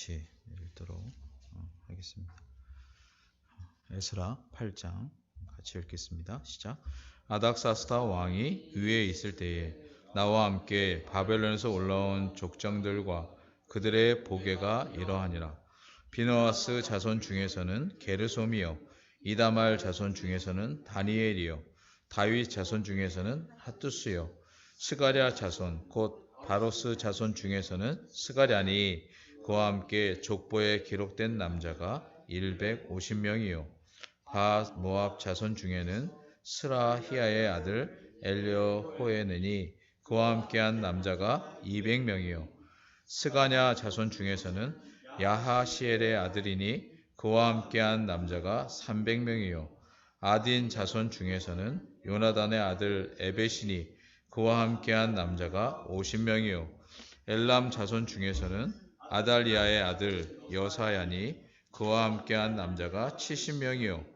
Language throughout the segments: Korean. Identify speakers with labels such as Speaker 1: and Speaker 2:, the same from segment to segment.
Speaker 1: 같이 읽도록 하겠습니다. 에스라 8장 같이 읽겠습니다. 시작. 아닥사스다 왕이 위에 있을 때에 나와 함께 바벨론에서 올라온 족장들과 그들의 보게가 이러하니라. 비느하스 자손 중에서는 게르솜이요, 이다말 자손 중에서는 다니엘이요, 다윗 자손 중에서는 핫두스요, 스가랴 자손 곧 바로스 자손 중에서는 스가랴니 그와 함께 족보에 기록된 남자가 150명이요 바 모압 자손 중에는 스라히아의 아들 엘려호에느니 그와 함께한 남자가 200명이요 스가냐 자손 중에서는 야하시엘의 아들이니 그와 함께한 남자가 300명이요 아딘 자손 중에서는 요나단의 아들 에벳이니 그와 함께한 남자가 50명이요 엘람 자손 중에서는 아달리아의 아들 여사야니 그와 함께한 남자가 70명이요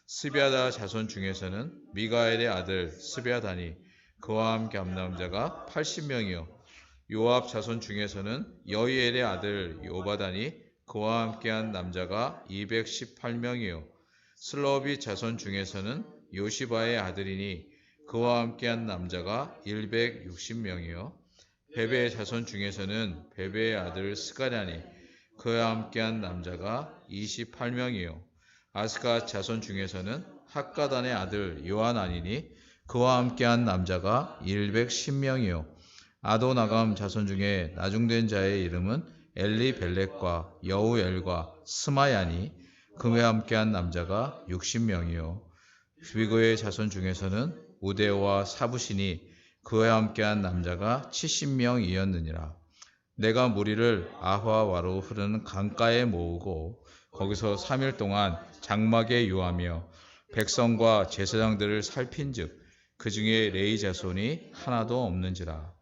Speaker 1: 스비아다 자손 중에서는 미가엘의 아들 스비아다니 그와 함께한 남자가 80명이요 요압 자손 중에서는 여이엘의 아들 요바다니 그와 함께한 남자가 218명이요 슬로비 자손 중에서는 요시바의 아들이니 그와 함께한 남자가 160명이요 베베의 자손 중에서는 베베의 아들 스가랴니 그와 함께한 남자가 28명이요 아스가 자손 중에서는 학가단의 아들 요하나니니 그와 함께한 남자가 110명이요 아도나감 자손 중에 나중된 자의 이름은 엘리벨렉과 여우엘과 스마야니 그와 함께한 남자가 60명이요 비그의 자손 중에서는 우데오와 사부시니 그와 함께한 남자가 70명이었느니라. 내가 무리를 아화와로 흐르는 강가에 모으고 거기서 3일 동안 장막에 유하며 백성과 제사장들을 살핀즉 그 중에 레위 자손이 하나도 없는지라.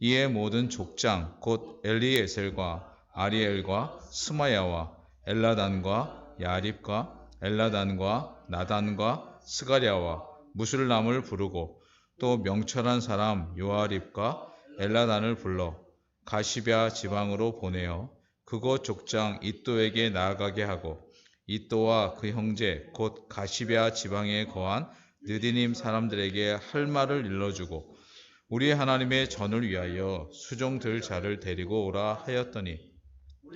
Speaker 1: 이에 모든 족장 곧 엘리에셀과 아리엘과 스마야와 엘라단과 야립과 엘라단과 나단과 스가랴와 무술람을 부르고 또 명철한 사람 요아립과 엘라단을 불러 가시럇 지방으로 보내어 그곳 족장 이또에게 나아가게 하고 이또와 그 형제 곧 가시럇 지방에 거한 느디님 사람들에게 할 말을 일러주고 우리 하나님의 전을 위하여 수종 들 자를 데리고 오라 하였더니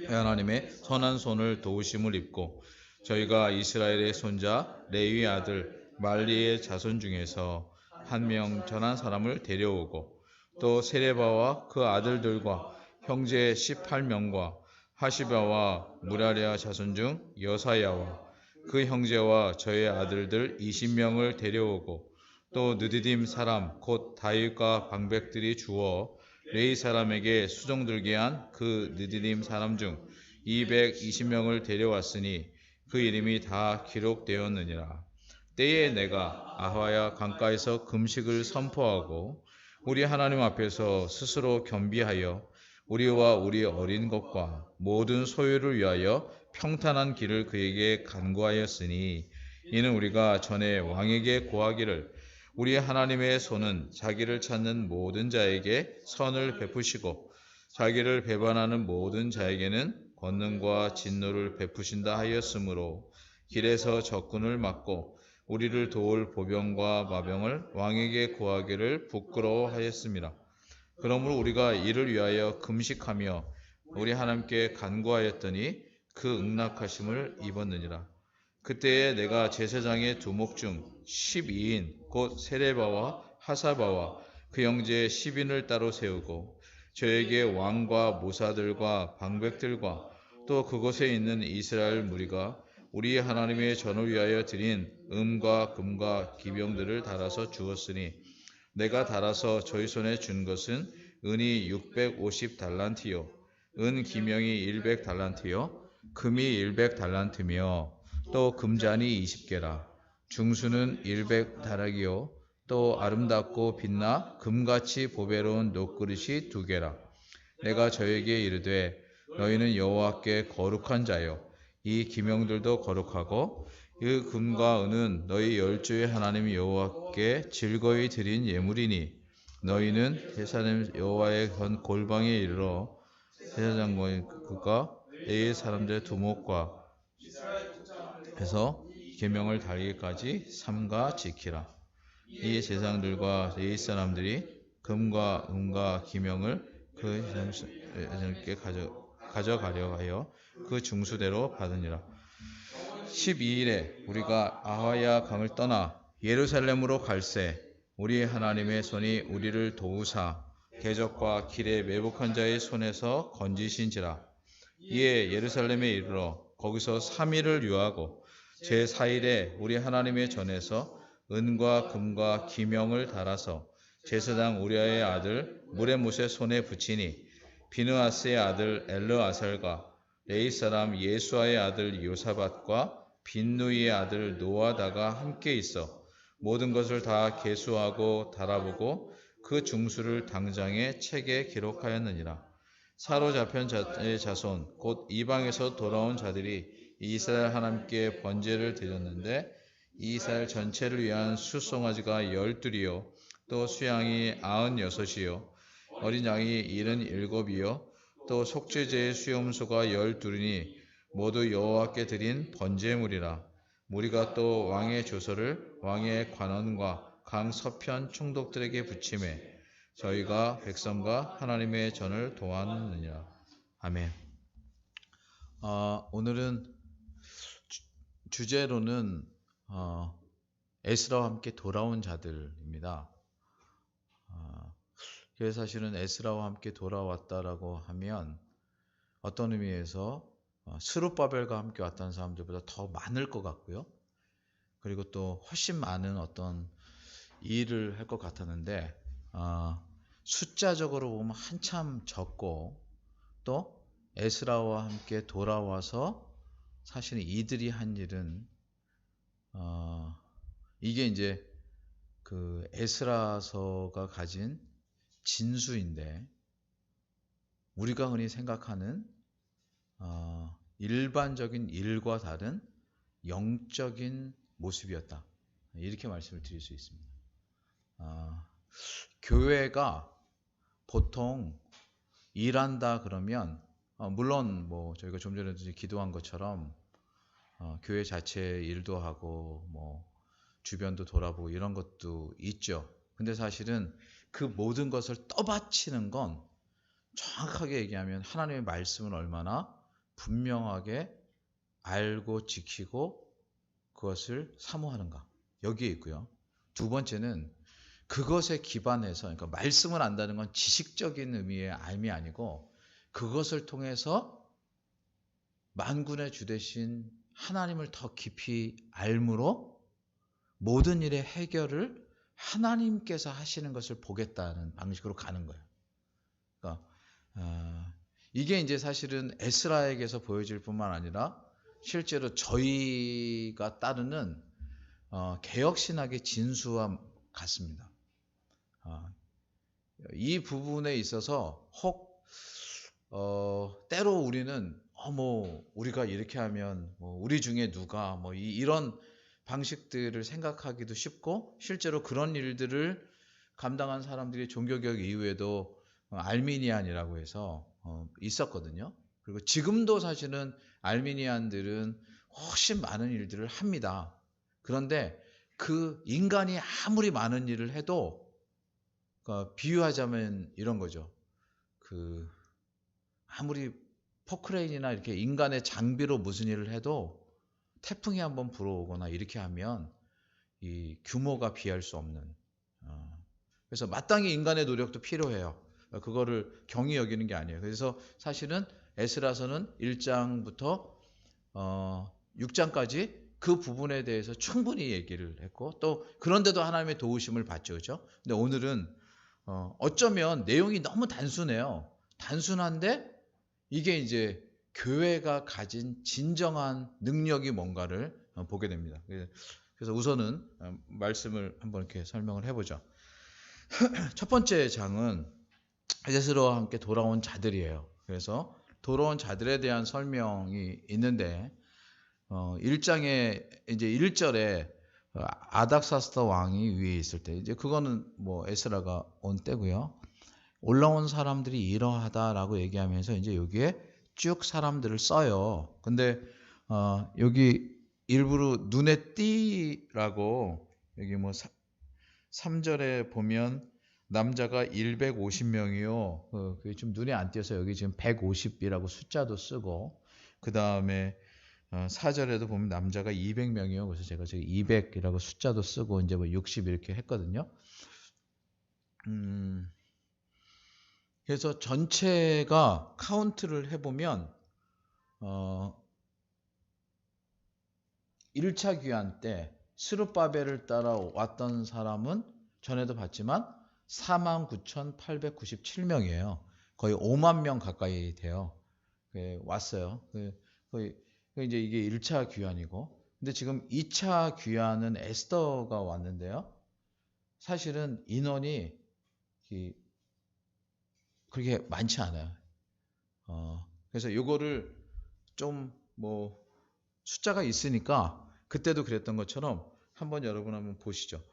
Speaker 1: 하나님의 선한 손을 도우심을 입고 저희가 이스라엘의 손자 레위 아들 말리의 자손 중에서 한 명 전한 사람을 데려오고 또 세레바와 그 아들들과 형제 18명과 하시바와 무라랴 자손 중 여사야와 그 형제와 저의 아들들 20명을 데려오고 또 느디딤 사람 곧 다윗과 방백들이 주어 레위 사람에게 수종들게 한 그 느디딤 사람 중 220명을 데려왔으니 그 이름이 다 기록되었느니라. 때에 내가 아화야 강가에서 금식을 선포하고 우리 하나님 앞에서 스스로 겸비하여 우리와 우리 어린 것과 모든 소유를 위하여 평탄한 길을 그에게 간구하였으니 이는 우리가 전에 왕에게 고하기를 우리 하나님의 손은 자기를 찾는 모든 자에게 선을 베푸시고 자기를 배반하는 모든 자에게는 권능과 진노를 베푸신다 하였으므로 길에서 적군을 막고 우리를 도울 보병과 마병을 왕에게 구하기를 부끄러워하였습니다. 그러므로 우리가 이를 위하여 금식하며 우리 하나님께 간구하였더니 그 응낙하심을 입었느니라. 그때에 내가 제사장의 두목 중 12인 곧 세레바와 하사바와 그 형제 10인을 따로 세우고 저에게 왕과 모사들과 방백들과 또 그곳에 있는 이스라엘 무리가 우리 하나님의 전을 위하여 드린 음과 금과 기병들을 달아서 주었으니 내가 달아서 저희 손에 준 것은 은이 650달란트요 은 기명이 100달란트요 금이 100달란트며 또 금잔이 20개라 중수는 100다락이요 또 아름답고 빛나 금같이 보배로운 녹그릇이 2개라 내가 저에게 이르되 너희는 여호와께 거룩한 자요 이 기명들도 거룩하고 그 금과 은은 너희 열조의 하나님 여호와께 즐거이 드린 예물이니 너희는 제사장 여호와의 골방에 이르러 제사장과 내 사람들의 두목과 해서 계명을 달기까지 삼가 지키라. 이 제사장들과 레위 사람들이 금과 은과 기명을 그 제사장께 가져가려 하여 그 중수대로 받으니라. 12일에 우리가 아하야 강을 떠나 예루살렘으로 갈새 우리 하나님의 손이 우리를 도우사 대적과 길에 매복한 자의 손에서 건지신지라. 이에 예루살렘에 이르러 거기서 3일을 유하고 제4일에 우리 하나님의 전에서 은과 금과 기명을 달아서 제사장 우리아의 아들 무레못의 손에 붙이니 비느하스의 아들 엘르아살과 레위 사람 예수아의 아들 요사밧과 빈누이의 아들 노아다가 함께 있어 모든 것을 다 계수하고 달아보고 그 중수를 당장의 책에 기록하였느니라. 사로잡힌 자의 자손 곧 이방에서 돌아온 자들이 이스라엘 하나님께 번제를 드렸는데 이스라엘 전체를 위한 수송아지가 12이요 또 수양이 96이요 어린 양이 77이요 또 속죄제의 수염소가 12이니 모두 여호와께 드린 번제물이라. 무리가 또 왕의 조서를 왕의 관원과 강 서편 총독들에게 붙이매 저희가 백성과 하나님의 전을 도왔느니라. 아멘. 오늘은 주제로는 에스라와 함께 돌아온 자들입니다. 그래서 사실은 에스라와 함께 돌아왔다라고 하면 어떤 의미에서 스룹바벨과 함께 왔다는 사람들보다 더 많을 것 같고요. 그리고 또 훨씬 많은 어떤 일을 할 것 같았는데 숫자적으로 보면 한참 적고 또 에스라와 함께 돌아와서 사실은 이들이 한 일은 이게 이제 그 에스라서가 가진 진수인데 우리가 흔히 생각하는 일반적인 일과 다른 영적인 모습이었다. 이렇게 말씀을 드릴 수 있습니다. 교회가 보통 일한다 그러면 물론 뭐 저희가 좀 전에도 기도한 것처럼 교회 자체 일도 하고 뭐 주변도 돌아보고 이런 것도 있죠. 근데 사실은 그 모든 것을 떠받치는 건 정확하게 얘기하면 하나님의 말씀을 얼마나 분명하게 알고 지키고 그것을 사모하는가 여기에 있고요. 두 번째는 그것에 기반해서 그러니까 말씀을 안다는 건 지식적인 의미의 알미 아니고 그것을 통해서 만군의 주 되신 하나님을 더 깊이 알므로 모든 일의 해결을 하나님께서 하시는 것을 보겠다는 방식으로 가는 거예요. 그러니까 이게 이제 사실은 에스라에게서 보여질 뿐만 아니라 실제로 저희가 따르는 개혁신학의 진수와 같습니다. 이 부분에 있어서 혹 때로 우리는 뭐 우리가 이렇게 하면 뭐 우리 중에 누가 뭐 이런 방식들을 생각하기도 쉽고 실제로 그런 일들을 감당한 사람들이 종교개혁 이후에도 알미니안이라고 해서 있었거든요. 그리고 지금도 사실은 알미니안들은 훨씬 많은 일들을 합니다. 그런데 그 인간이 아무리 많은 일을 해도 비유하자면 이런 거죠. 그 아무리 포크레인이나 이렇게 인간의 장비로 무슨 일을 해도 태풍이 한번 불어오거나 이렇게 하면 이 규모가 비할 수 없는 그래서 마땅히 인간의 노력도 필요해요. 그거를 경히 여기는 게 아니에요. 그래서 사실은 에스라서는 1장부터 6장까지 그 부분에 대해서 충분히 얘기를 했고 또 그런데도 하나님의 도우심을 받죠. 그렇죠? 근데 오늘은 어쩌면 내용이 너무 단순해요. 단순한데 이게 이제 교회가 가진 진정한 능력이 뭔가를 보게 됩니다. 그래서 우선은 말씀을 한번 이렇게 설명을 해보죠. 첫 번째 장은 에스라와 함께 돌아온 자들이에요. 그래서 돌아온 자들에 대한 설명이 있는데 1장에 이제 1절에 아닥사스다 왕이 위에 있을 때 이제 그거는 뭐 에스라가 온 때고요. 올라온 사람들이 이러하다라고 얘기하면서 이제 여기에 쭉 사람들을 써요. 근데 여기 일부러 눈에 띄라고 여기 뭐 3절에 보면 남자가 150명이요. 그게 좀 눈에 안 띄어서 여기 지금 150이라고 숫자도 쓰고, 그 다음에 4절에도 보면 남자가 200명이요. 그래서 제가 지금 200이라고 숫자도 쓰고 이제 뭐 60 이렇게 했거든요. 그래서 전체가 카운트를 해보면 1차 귀환 때 스룹바벨을 따라왔던 사람은 전에도 봤지만 49,897명이에요. 거의 5만 명 가까이 돼요. 왔어요. 거의 이제 이게 1차 귀환이고, 근데 지금 2차 귀환은 에스더가 왔는데요. 사실은 인원이 그렇게 많지 않아요. 그래서 요거를 좀 뭐 숫자가 있으니까 그때도 그랬던 것처럼 한번 여러분 한번 보시죠.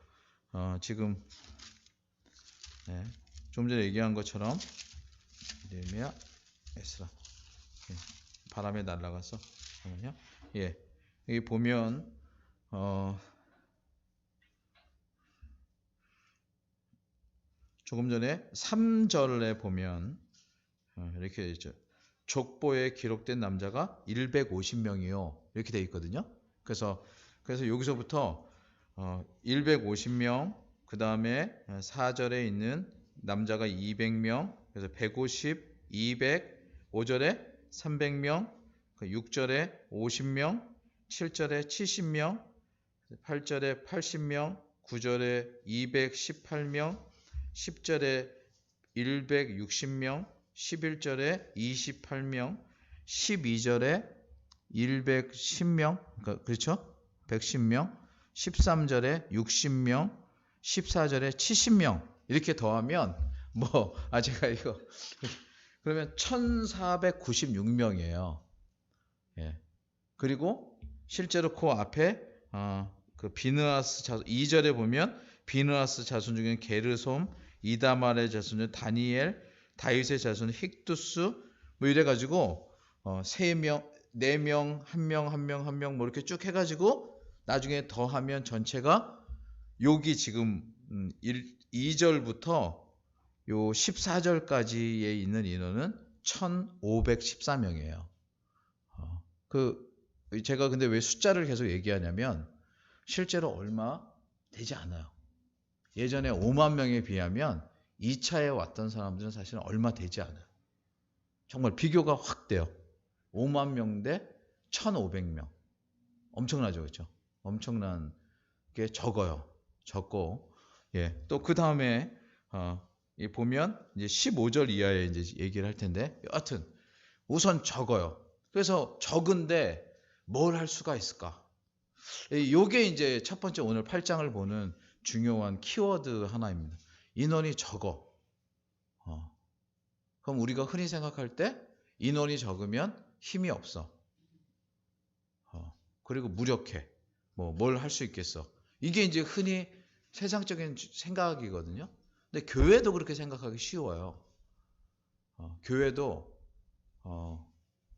Speaker 1: 지금 좀 전에 얘기한 것처럼 느헤미야, 에스라 바람에 날아가서 잠깐만요. 여기 보면 조금 전에 3절에 보면 이렇게 있죠. 족보에 기록된 남자가 150명이요. 이렇게 돼 있거든요. 그래서 여기서부터 150명, 그 다음에 4절에 있는 남자가 200명, 그래서 150, 200, 5절에 300명, 6절에 50명, 7절에 70명, 8절에 80명, 9절에 218명, 10절에 160명, 11절에 28명, 12절에 110명, 그렇죠? 110명, 13절에 60명, 14절에 70명 이렇게 더하면 제가 이거 그러면 1496명이에요. 그리고 실제로 그 앞에 그 비느하스 자손 2절에 보면 비느하스 자손 중에 게르솜, 이다말의 자손 중 다니엘, 다윗의 자손 힉두스 뭐 이래가지고 3명, 4명, 1명 뭐 이렇게 쭉 해가지고 나중에 더하면 전체가 여기 지금 2절부터 요 14절까지에 있는 인원은 1514명이에요. 제가 근데 왜 숫자를 계속 얘기하냐면 실제로 얼마 되지 않아요. 예전에 5만 명에 비하면 2차에 왔던 사람들은 사실은 얼마 되지 않아요. 정말 비교가 확 돼요. 5만 명 대 1,500명. 엄청나죠, 그렇죠? 엄청난 게 적어요. 적고, 또 그 다음에 보면 이제 15절 이하에 이제 얘기를 할 텐데, 여하튼 우선 적어요. 그래서 적은데 뭘 할 수가 있을까? 요게 이제 첫 번째 오늘 8장을 보는 중요한 키워드 하나입니다. 인원이 적어. 그럼 우리가 흔히 생각할 때 인원이 적으면 힘이 없어. 그리고 무력해. 뭘 할 수 있겠어. 이게 이제 흔히 세상적인 생각이거든요. 근데 교회도 그렇게 생각하기 쉬워요. 교회도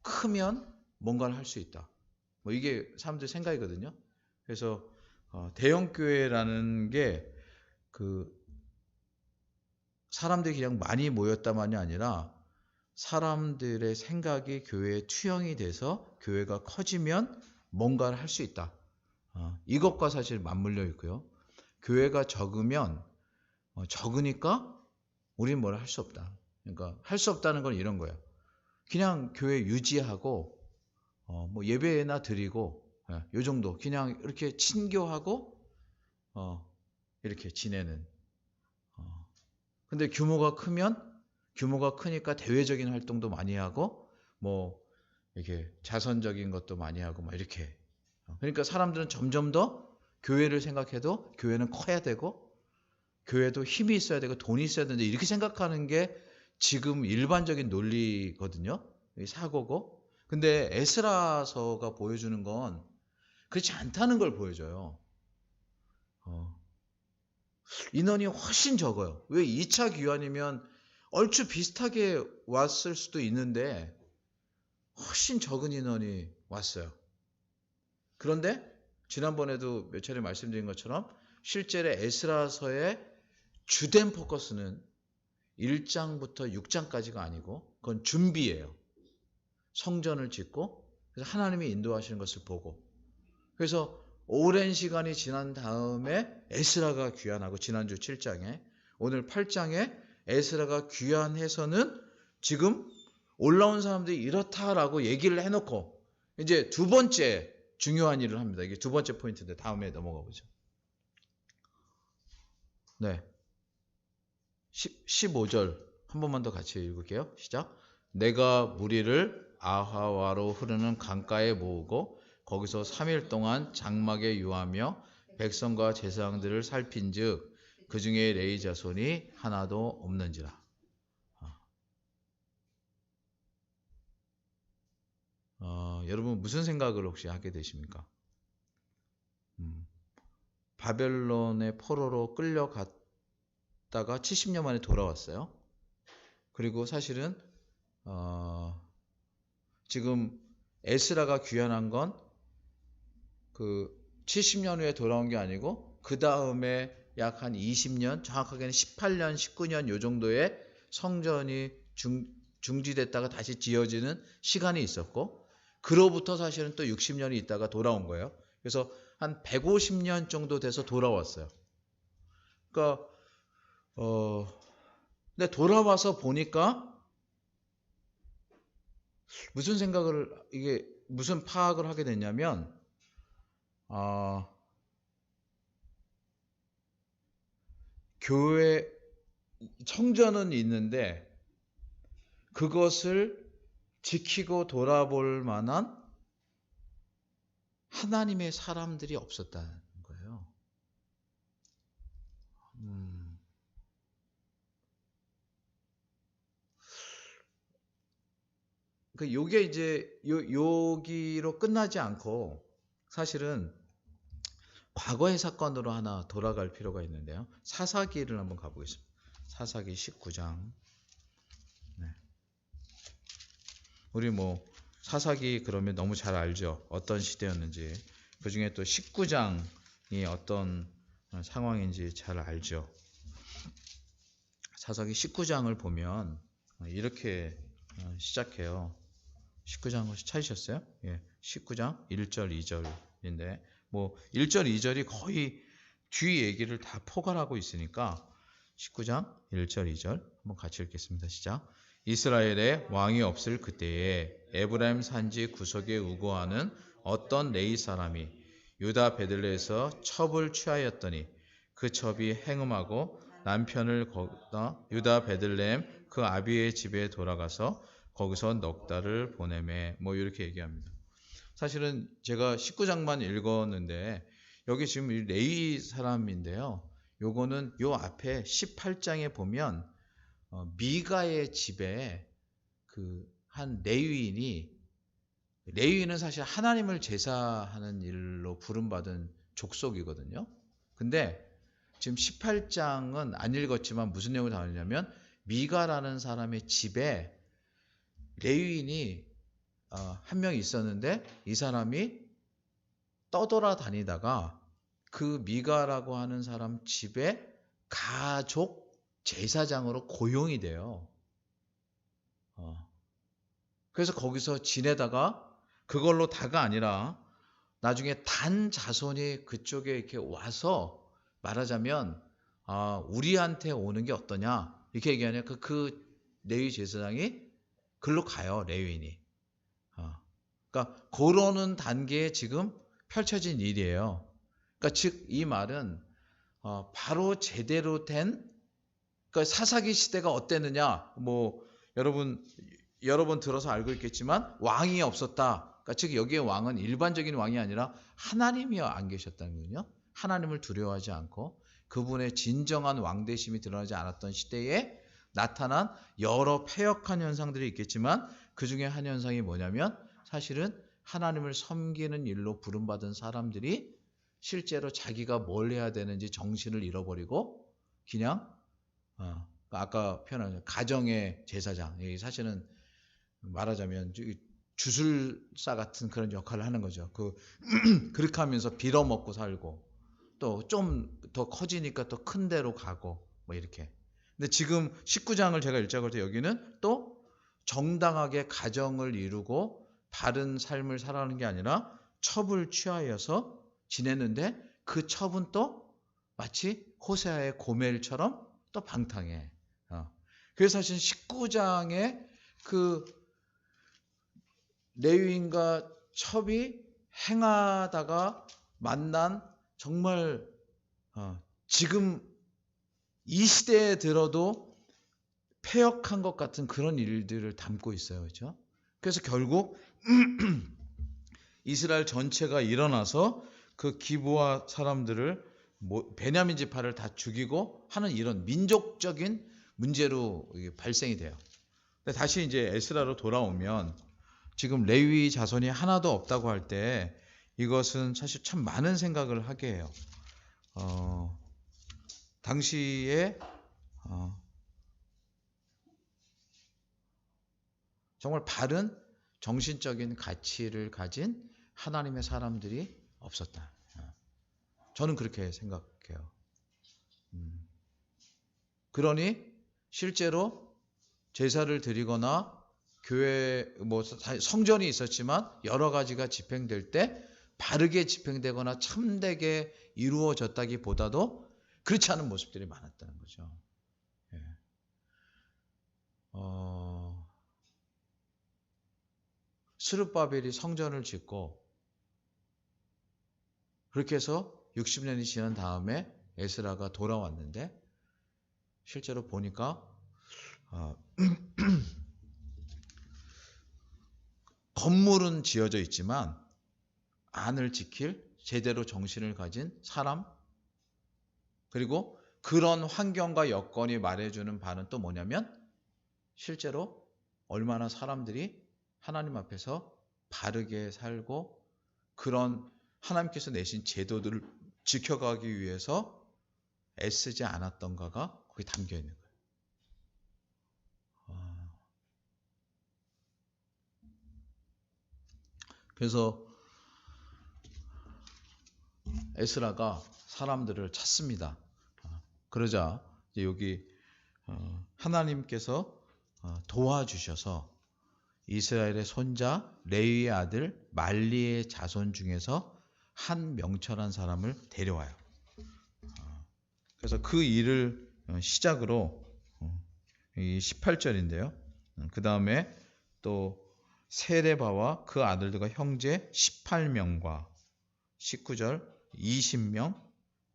Speaker 1: 크면 뭔가를 할 수 있다. 이게 사람들 생각이거든요. 그래서 대형 교회라는 게 사람들이 그냥 많이 모였다만이 아니라 사람들의 생각이 교회에 투영이 돼서 교회가 커지면 뭔가를 할 수 있다. 이것과 사실 맞물려 있고요. 교회가 적으면 적으니까 우리는 뭘 할 수 없다. 그러니까 할 수 없다는 건 이런 거예요. 그냥 교회 유지하고 예배나 드리고 요 정도 그냥 이렇게 친교하고 이렇게 지내는. 근데 규모가 크니까 대외적인 활동도 많이 하고 이렇게 자선적인 것도 많이 하고 이렇게. 그러니까 사람들은 점점 더 교회를 생각해도 교회는 커야 되고 교회도 힘이 있어야 되고 돈이 있어야 되는데 이렇게 생각하는 게 지금 일반적인 논리거든요. 사고고. 근데 에스라서가 보여주는 건 그렇지 않다는 걸 보여줘요. 인원이 훨씬 적어요. 왜 2차 귀환이면 얼추 비슷하게 왔을 수도 있는데 훨씬 적은 인원이 왔어요. 그런데 지난번에도 몇 차례 말씀드린 것처럼 실제로 에스라서의 주된 포커스는 1장부터 6장까지가 아니고 그건 준비예요. 성전을 짓고 그래서 하나님이 인도하시는 것을 보고, 그래서 오랜 시간이 지난 다음에 에스라가 귀환하고, 지난주 7장에 오늘 8장에 에스라가 귀환해서는 지금 올라온 사람들이 이렇다라고 얘기를 해놓고 이제 두 번째 중요한 일을 합니다. 이게 두 번째 포인트인데 다음에 넘어가 보죠. 네, 15절 한 번만 더 같이 읽을게요. 시작. 내가 무리를 아하와로 흐르는 강가에 모으고 거기서 3일 동안 장막에 유하며 백성과 제사장들을 살핀즉 그 중에 레위 자손이 하나도 없는지라. 여러분 무슨 생각을 혹시 하게 되십니까? 바벨론의 포로로 끌려갔다가 70년 만에 돌아왔어요. 그리고 사실은 지금 에스라가 귀환한 건 그 70년 후에 돌아온 게 아니고 그 다음에 약 한 20년, 정확하게는 18년, 19년 요 정도의 성전이 중지됐다가 다시 지어지는 시간이 있었고, 그로부터 사실은 또 60년이 있다가 돌아온 거예요. 그래서 한 150년 정도 돼서 돌아왔어요. 그러니까 근데 돌아와서 보니까 무슨 생각을, 이게 무슨 파악을 하게 됐냐면, 교회 성전은 있는데 그것을 지키고 돌아볼 만한 하나님의 사람들이 없었다는 거예요. 그 요게 이제 여기로 끝나지 않고 사실은 과거의 사건으로 하나 돌아갈 필요가 있는데요. 사사기를 한번 가보겠습니다. 사사기 19장. 네. 우리 뭐 사사기 그러면 너무 잘 알죠. 어떤 시대였는지. 그 중에 또 19장이 어떤 상황인지 잘 알죠. 사사기 19장을 보면 이렇게 시작해요. 19장 혹시 찾으셨어요? 예, 19장 1절 2절인데 뭐 1절 2절이 거의 뒤 얘기를 다 포괄하고 있으니까 19장 1절 2절 한번 같이 읽겠습니다. 시작. 이스라엘에 왕이 없을 그때에 에브라임 산지 구석에 우거하는 어떤 레위 사람이 유다 베들레에서 첩을 취하였더니 그 첩이 행음하고 남편을 거다 유다 베들레헴 그 아비의 집에 돌아가서 거기서 넉 달을 보내매, 뭐 이렇게 얘기합니다. 사실은 제가 19장만 읽었는데 여기 지금 레위 사람인데요. 요거는 요 앞에 18장에 보면 미가의 집에 그 한 레위인은 사실 하나님을 제사하는 일로 부름받은 족속이거든요. 근데 지금 18장은 안 읽었지만 무슨 내용이 나오냐면 미가라는 사람의 집에 레위인이 한 명 있었는데 이 사람이 떠돌아다니다가 그 미가라고 하는 사람 집에 가족 제사장으로 고용이 돼요. 그래서 거기서 지내다가 그걸로 다가 아니라 나중에 단 자손이 그쪽에 이렇게 와서 말하자면 우리한테 오는 게 어떠냐 이렇게 얘기하니까 그 레위 제사장이 글로 가요. 레위인이. 그러니까 그러는 단계에 지금 펼쳐진 일이에요. 그러니까 즉 이 말은 바로 제대로 된, 그러니까 사사기 시대가 어땠느냐, 뭐 여러 번 들어서 알고 있겠지만 왕이 없었다. 그러니까 즉 여기에 왕은 일반적인 왕이 아니라 하나님이 안 계셨다는 거군요. 하나님을 두려워하지 않고 그분의 진정한 왕되심이 드러나지 않았던 시대에 나타난 여러 패역한 현상들이 있겠지만 그 중에 한 현상이 뭐냐면 사실은 하나님을 섬기는 일로 부름받은 사람들이 실제로 자기가 뭘 해야 되는지 정신을 잃어버리고 그냥 아까 표현한 가정의 제사장, 사실은 말하자면 주술사 같은 그런 역할을 하는 거죠. 그렇게 하면서 빌어먹고 살고 또 좀 더 커지니까 또 큰 데로 가고 뭐 이렇게. 근데 지금 19장을 제가 읽자고 할 때 여기는 또 정당하게 가정을 이루고 바른 삶을 살아가는 게 아니라 첩을 취하여서 지내는데 그 첩은 또 마치 호세아의 고멜처럼 또 방탕해. 그래서 사실 19장에 그 레위인과 첩이 행하다가 만난 정말 지금 이 시대에 들어도 폐역한 것 같은 그런 일들을 담고 있어요. 그렇죠? 그래서 결국 이스라엘 전체가 일어나서 그 기브아 사람들을 베냐민 지파를 다 죽이고 하는 이런 민족적인 문제로 발생이 돼요. 근데 다시 이제 에스라로 돌아오면 지금 레위 자손이 하나도 없다고 할 때 이것은 사실 참 많은 생각을 하게 해요. 당시에 정말 바른 정신적인 가치를 가진 하나님의 사람들이 없었다. 저는 그렇게 생각해요. 그러니 실제로 제사를 드리거나 교회 성전이 있었지만 여러 가지가 집행될 때 바르게 집행되거나 참되게 이루어졌다기보다도 그렇지 않은 모습들이 많았다는 거죠. 스룹바벨이 성전을 짓고 그렇게 해서 60년이 지난 다음에 에스라가 돌아왔는데 실제로 보니까 건물은 지어져 있지만 안을 지킬 제대로 정신을 가진 사람, 그리고 그런 환경과 여건이 말해주는 바는 또 뭐냐면 실제로 얼마나 사람들이 하나님 앞에서 바르게 살고 그런 하나님께서 내신 제도들을 지켜가기 위해서 애쓰지 않았던가가 거기 담겨 있는 거예요. 그래서 에스라가 사람들을 찾습니다. 그러자 이제 여기 하나님께서 도와주셔서 이스라엘의 손자 레위의 아들 말리의 자손 중에서 한 명철한 사람을 데려와요. 그래서 그 일을 시작으로 이 18절인데요. 그 다음에 또 세레바와 그 아들들과 형제 18명과 19절 20명,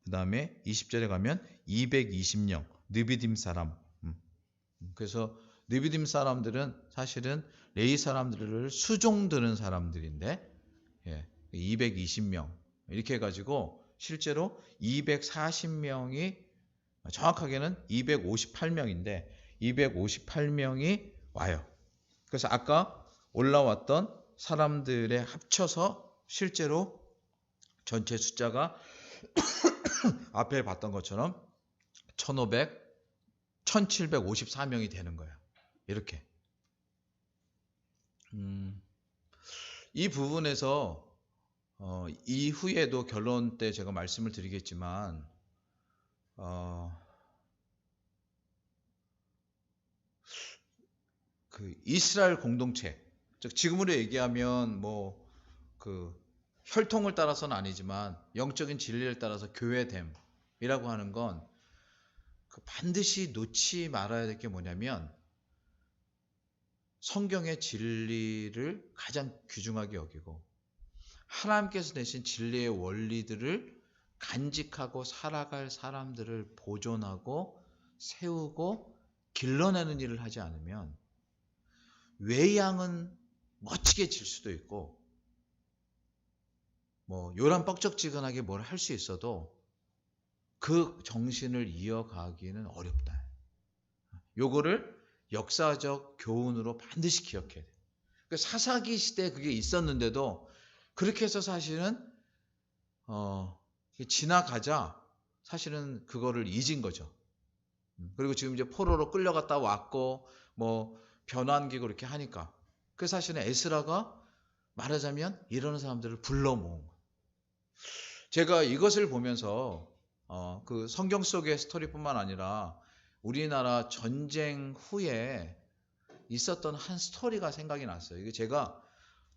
Speaker 1: 그 다음에 20절에 가면 220명 느비딤 사람. 그래서 느비딤 사람들은 사실은 레위 사람들을 수종드는 사람들인데 220명 이렇게 해가지고 실제로 240명이 정확하게는 258명인데 258명이 와요. 그래서 아까 올라왔던 사람들의 합쳐서 실제로 전체 숫자가 앞에 봤던 것처럼 1754명이 되는 거예요. 이렇게. 이 부분에서 이후에도 결론 때 제가 말씀을 드리겠지만 그 이스라엘 공동체, 즉 지금으로 얘기하면 그 혈통을 따라서는 아니지만 영적인 진리를 따라서 교회됨이라고 하는 건 그 반드시 놓지 말아야 될 게 뭐냐면 성경의 진리를 가장 귀중하게 여기고 하나님께서 내신 진리의 원리들을 간직하고 살아갈 사람들을 보존하고 세우고 길러내는 일을 하지 않으면 외양은 멋지게 질 수도 있고 요란 뻑적지근하게 뭘 할 수 있어도 그 정신을 이어가기는 어렵다. 요거를 역사적 교훈으로 반드시 기억해야 돼요. 사사기 시대에 그게 있었는데도 그렇게 해서 사실은 지나가자 사실은 그거를 잊은 거죠. 그리고 지금 이제 포로로 끌려갔다 왔고 변환기고 이렇게 하니까 그래서 사실은 에스라가 말하자면 이러는 사람들을 불러 모은 거예요. 제가 이것을 보면서 그 성경 속의 스토리뿐만 아니라 우리나라 전쟁 후에 있었던 한 스토리가 생각이 났어요. 이게 제가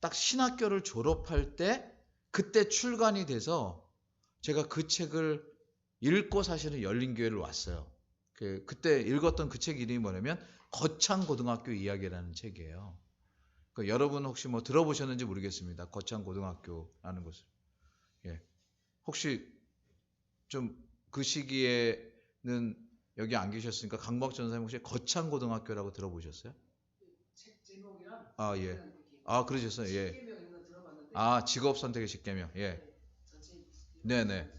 Speaker 1: 딱 신학교를 졸업할 때 그때 출간이 돼서 제가 그 책을 읽고 사실은 열린교회를 왔어요. 그때 읽었던 그 책 이름이 뭐냐면 거창고등학교 이야기라는 책이에요. 여러분 혹시 뭐 들어보셨는지 모르겠습니다. 거창고등학교라는 것을. 예. 혹시 좀 그 시기에는 여기 안 계셨으니까 강박 전사님 혹시 거창고등학교라고 들어보셨어요?
Speaker 2: 책 제목이랑
Speaker 1: 예. 그러셨어요. 예.
Speaker 2: 십계명 이런 거 들어봤는데.
Speaker 1: 직업 선택의 십계명. 예.
Speaker 2: 네, 전체
Speaker 1: 네네.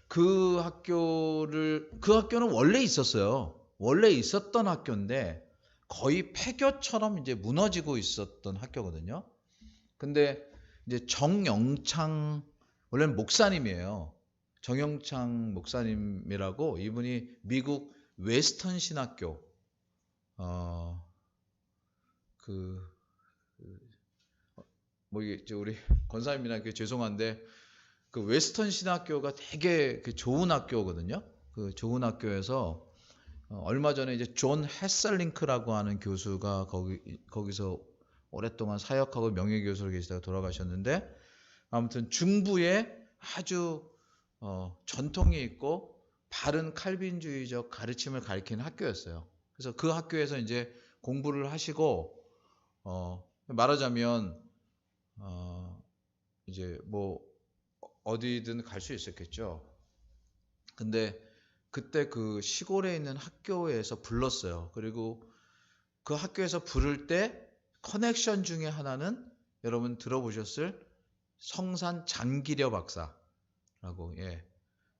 Speaker 1: 그 학교는 원래 있었어요. 원래 있었던 학교인데 거의 폐교처럼 이제 무너지고 있었던 학교거든요. 근데 이제 정영창, 원래는 목사님이에요. 정영창 목사님이라고, 이분이 미국 웨스턴 신학교, 뭐 이게 우리 권사님이나 죄송한데 그 웨스턴 신학교가 되게 좋은 학교거든요. 그 좋은 학교에서 얼마 전에 이제 존 헤셀링크라고 하는 교수가 거기서 오랫동안 사역하고 명예교수로 계시다가 돌아가셨는데, 아무튼 중부에 아주 전통이 있고 바른 칼빈주의적 가르침을 가리키는 학교였어요. 그래서 그 학교에서 이제 공부를 하시고 말하자면 이제 뭐 어디든 갈 수 있었겠죠. 근데 그때 그 시골에 있는 학교에서 불렀어요. 그리고 그 학교에서 부를 때 커넥션 중에 하나는 여러분 들어보셨을 성산 장기려 박사라고,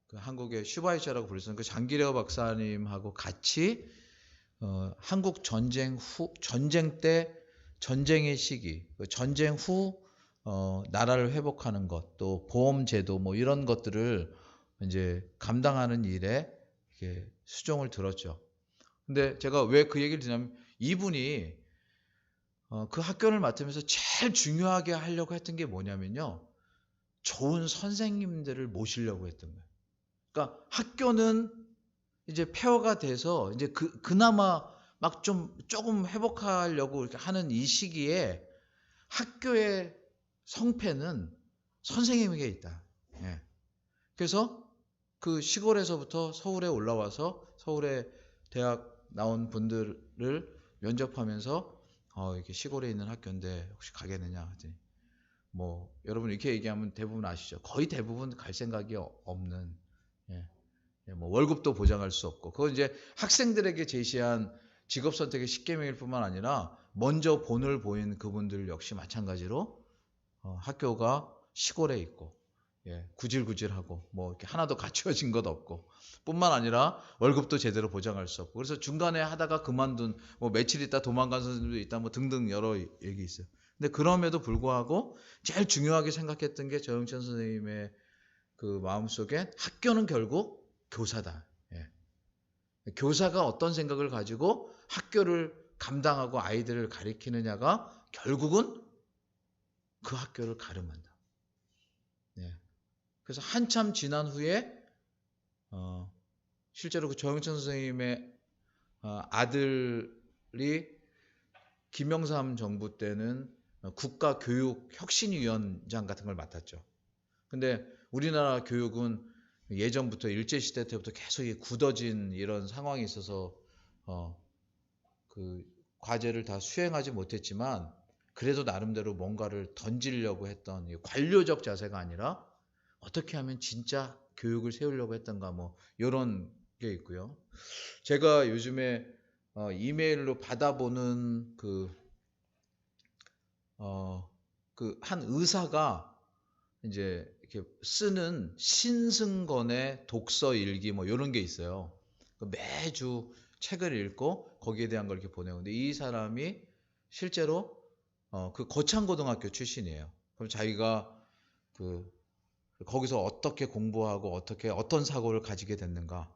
Speaker 1: 그 한국의 슈바이처라고 부르시는 그 장기려 박사님하고 같이 한국 전쟁 때 전쟁의 시기, 전쟁 후 나라를 회복하는 것, 또 보험 제도 뭐 이런 것들을 이제 감당하는 일에 이렇게 수종을 들었죠. 근데 제가 왜 그 얘기를 드냐면, 이분이 그 학교를 맡으면서 제일 중요하게 하려고 했던 게 뭐냐면요, 좋은 선생님들을 모시려고 했던 거예요. 그러니까 학교는 이제 폐허가 돼서 이제 그나마 막 조금 회복하려고 이렇게 하는 이 시기에 학교의 성패는 선생님에게 있다. 예. 그래서 그 시골에서부터 서울에 올라와서 서울에 대학 나온 분들을 면접하면서 이렇게 시골에 있는 학교인데 혹시 가겠느냐 하더니, 뭐 여러분 이렇게 얘기하면 대부분 아시죠? 거의 대부분 갈 생각이 없는, 뭐 월급도 보장할 수 없고, 그건 이제 학생들에게 제시한 직업 선택의 십계명일 뿐만 아니라 먼저 본을 보인 그분들 역시 마찬가지로 학교가 시골에 있고, 구질구질하고 뭐 이렇게 하나도 갖추어진 것 없고, 뿐만 아니라 월급도 제대로 보장할 수 없고, 그래서 중간에 하다가 그만둔, 뭐 며칠 있다 도망간 선생님도 있다, 뭐 등등 여러 얘기 있어요. 근데 그럼에도 불구하고 제일 중요하게 생각했던 게 정영천 선생님의 그 마음속에 학교는 결국 교사다. 교사가 어떤 생각을 가지고 학교를 감당하고 아이들을 가리키느냐가 결국은 그 학교를 가름한다. 그래서 한참 지난 후에 실제로 그 정영천 선생님의 아들이 김영삼 정부 때는 국가교육혁신위원장 같은 걸 맡았죠. 근데 우리나라 교육은 예전부터 일제시대 때부터 계속 굳어진 이런 상황이 있어서 그 과제를 다 수행하지 못했지만, 그래도 나름대로 뭔가를 던지려고 했던 관료적 자세가 아니라 어떻게 하면 진짜 교육을 세우려고 했던가, 뭐 이런 게 있고요. 제가 요즘에 이메일로 받아보는 한 의사가 이제 이렇게 쓰는 신승건의 독서 일기 뭐 이런 게 있어요. 매주 책을 읽고 거기에 대한 걸 이렇게 보내요. 근데 이 사람이 실제로 그 거창고등학교 출신이에요. 그럼 자기가 거기서 어떻게 공부하고 어떤 사고를 가지게 됐는가.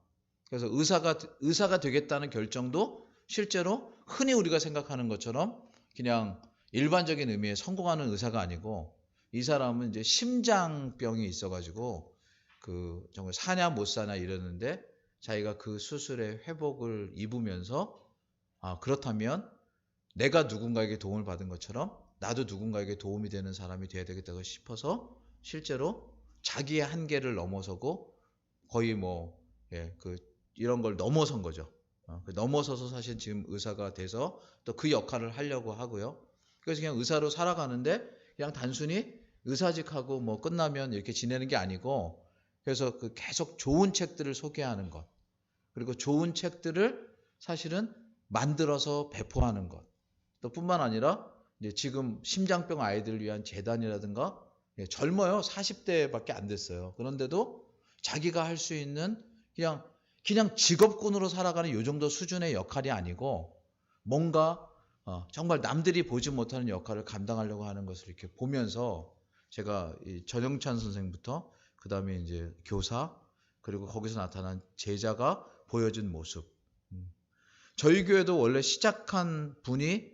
Speaker 1: 그래서 의사가 되겠다는 결정도 실제로 흔히 우리가 생각하는 것처럼 그냥 일반적인 의미의 성공하는 의사가 아니고 이 사람은 이제 심장병이 있어가지고 그 정말 사냐 못 사냐 이러는데 자기가 그 수술의 회복을 입으면서 그렇다면 내가 누군가에게 도움을 받은 것처럼 나도 누군가에게 도움이 되는 사람이 돼야 되겠다고 싶어서 실제로 자기의 한계를 넘어서고 거의 이런 걸 넘어선 거죠. 넘어서서 사실 지금 의사가 돼서 또 그 역할을 하려고 하고요. 그래서 그냥 의사로 살아가는데 그냥 단순히 의사직하고 뭐 끝나면 이렇게 지내는 게 아니고 그래서 그 계속 좋은 책들을 소개하는 것 그리고 좋은 책들을 사실은 만들어서 배포하는 것 또 뿐만 아니라 이제 지금 심장병 아이들을 위한 재단이라든가 젊어요. 40대밖에 안 됐어요. 그런데도 자기가 할 수 있는 그냥 직업군으로 살아가는 이 정도 수준의 역할이 아니고 뭔가 정말 남들이 보지 못하는 역할을 감당하려고 하는 것을 이렇게 보면서 제가 이 전영찬 선생부터 그 다음에 이제 교사 그리고 거기서 나타난 제자가 보여준 모습. 저희 교회도 원래 시작한 분이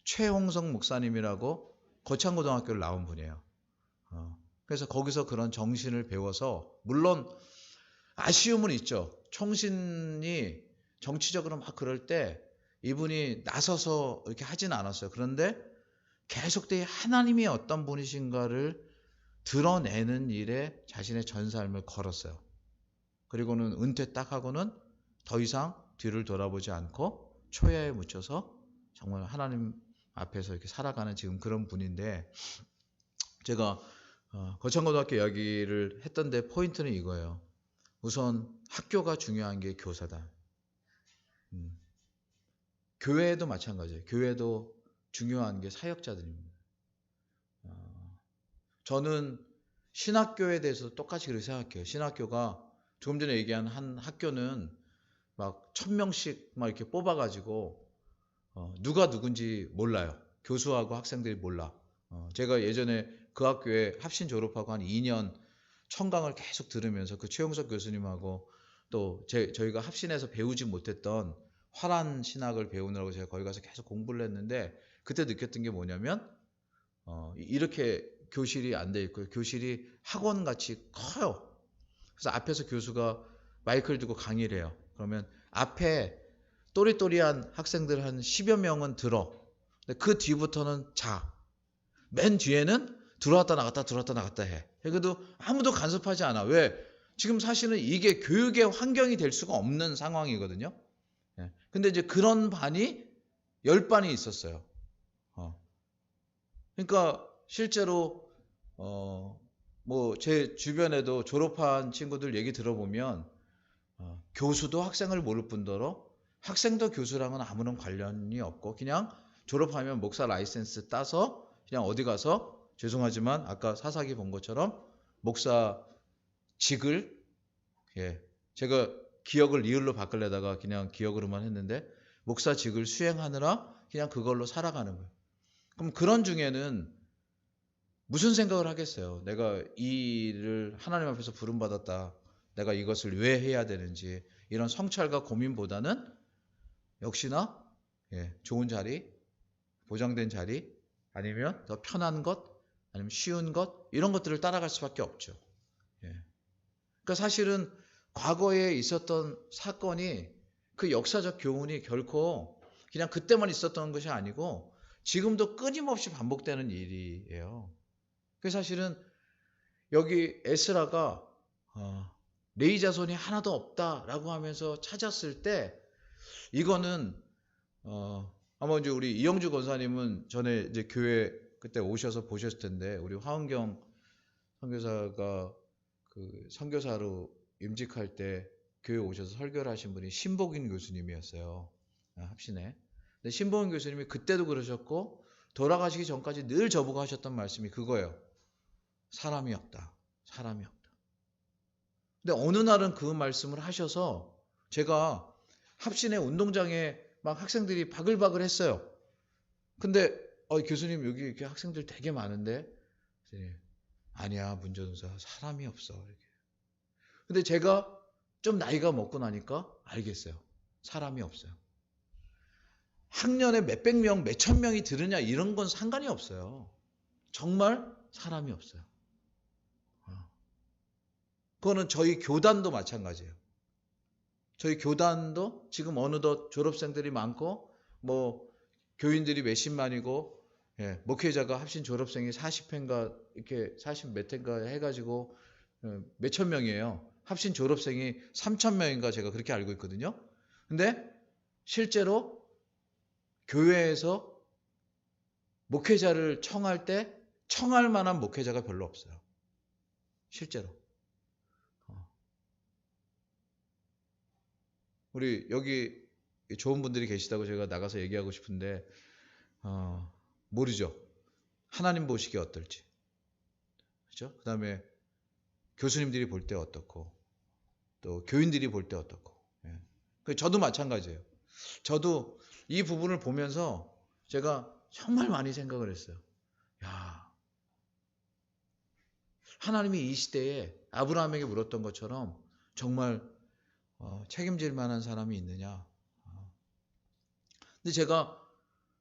Speaker 1: 최홍성 목사님이라고 거창고등학교를 나온 분이에요. 그래서 거기서 그런 정신을 배워서 물론 아쉬움은 있죠. 총신이 정치적으로 막 그럴 때 이분이 나서서 이렇게 하진 않았어요. 그런데 계속되게 하나님이 어떤 분이신가를 드러내는 일에 자신의 전 삶을 걸었어요. 그리고는 은퇴 딱 하고는 더 이상 뒤를 돌아보지 않고 초야에 묻혀서 정말 하나님 앞에서 이렇게 살아가는 지금 그런 분인데 제가 거창고등학교 이야기를 했던데 포인트는 이거예요. 우선 학교가 중요한 게 교사다. 교회도 마찬가지예요. 교회도 중요한 게 사역자들입니다. 저는 신학교에 대해서 똑같이 그렇게 생각해요. 신학교가 조금 전에 얘기한 한 학교는 막 1000명씩 막 이렇게 뽑아가지고 누가 누군지 몰라요. 교수하고 학생들이 몰라. 제가 예전에 그 학교에 합신 졸업하고 한 2년 청강을 계속 들으면서 그 최용석 교수님하고 또 저희가 합신에서 배우지 못했던 화란 신학을 배우느라고 제가 거기 가서 계속 공부를 했는데 그때 느꼈던 게 뭐냐면 이렇게 교실이 안 돼 있고요. 교실이 학원같이 커요. 그래서 앞에서 교수가 마이크를 들고 강의를 해요. 그러면 앞에 또리또리한 학생들 한 10여 명은 들어. 근데 그 뒤부터는 자. 맨 뒤에는 들어왔다 나갔다 들어왔다 나갔다 해. 그래도 아무도 간섭하지 않아. 왜? 지금 사실은 이게 교육의 환경이 될 수가 없는 상황이거든요. 근데 이제 그런 반이 10반이 있었어요. 그러니까 실제로 뭐 제 주변에도 졸업한 친구들 얘기 들어보면 교수도 학생을 모를 뿐더러 학생도 교수랑은 아무런 관련이 없고 그냥 졸업하면 목사 라이센스 따서 그냥 어디 가서 죄송하지만 아까 사사기 본 것처럼 목사직을 제가 기억을 리을로 바꾸려다가 그냥 기억으로만 했는데 목사직을 수행하느라 그냥 그걸로 살아가는 거예요. 그럼 그런 중에는 무슨 생각을 하겠어요? 내가 이 일을 하나님 앞에서 부름받았다. 내가 이것을 왜 해야 되는지 이런 성찰과 고민보다는 역시나 좋은 자리, 보장된 자리 아니면 더 편한 것 아니면 쉬운 것 이런 것들을 따라갈 수밖에 없죠. 그러니까 사실은 과거에 있었던 사건이 그 역사적 교훈이 결코 그냥 그때만 있었던 것이 아니고 지금도 끊임없이 반복되는 일이에요. 그래서 사실은 여기 에스라가 레위 자손이 하나도 없다라고 하면서 찾았을 때 이거는 아마 이제 우리 이영주 권사님은 전에 이제 교회 그때 오셔서 보셨을 텐데 우리 화은경 선교사가 그 선교사로 임직할 때 교회 오셔서 설교를 하신 분이 신복인 교수님이었어요. 합신에. 근데 신복인 교수님이 그때도 그러셨고 돌아가시기 전까지 늘 저보고 하셨던 말씀이 그거예요. 사람이 없다. 사람이 없다. 근데 어느 날은 그 말씀을 하셔서 제가 합신의 운동장에 막 학생들이 바글바글 했어요. 근데 교수님 여기 이렇게 학생들 되게 많은데 아니야 문전사 사람이 없어. 이렇게. 근데 제가 좀 나이가 먹고 나니까 알겠어요. 사람이 없어요. 학년에 몇백 명, 몇천 명이 들으냐 이런 건 상관이 없어요. 정말 사람이 없어요. 그거는 저희 교단도 마찬가지예요. 저희 교단도 지금 어느덧 졸업생들이 많고 뭐 교인들이 몇십만이고 목회자가 합신 졸업생이 40회인가 이렇게 40몇 회인가 해가지고 몇천 명이에요. 합신 졸업생이 3천 명인가 제가 그렇게 알고 있거든요. 근데 실제로 교회에서 목회자를 청할 때 청할 만한 목회자가 별로 없어요. 실제로. 우리 여기 좋은 분들이 계시다고 제가 나가서 얘기하고 싶은데 모르죠. 하나님 보시기에 어떨지. 그렇죠? 그다음에 교수님들이 볼 때 어떻고 또 교인들이 볼 때 어떻고. 저도 마찬가지예요. 저도 이 부분을 보면서 제가 정말 많이 생각을 했어요. 야, 하나님이 이 시대에 아브라함에게 물었던 것처럼 정말 책임질 만한 사람이 있느냐. 근데 제가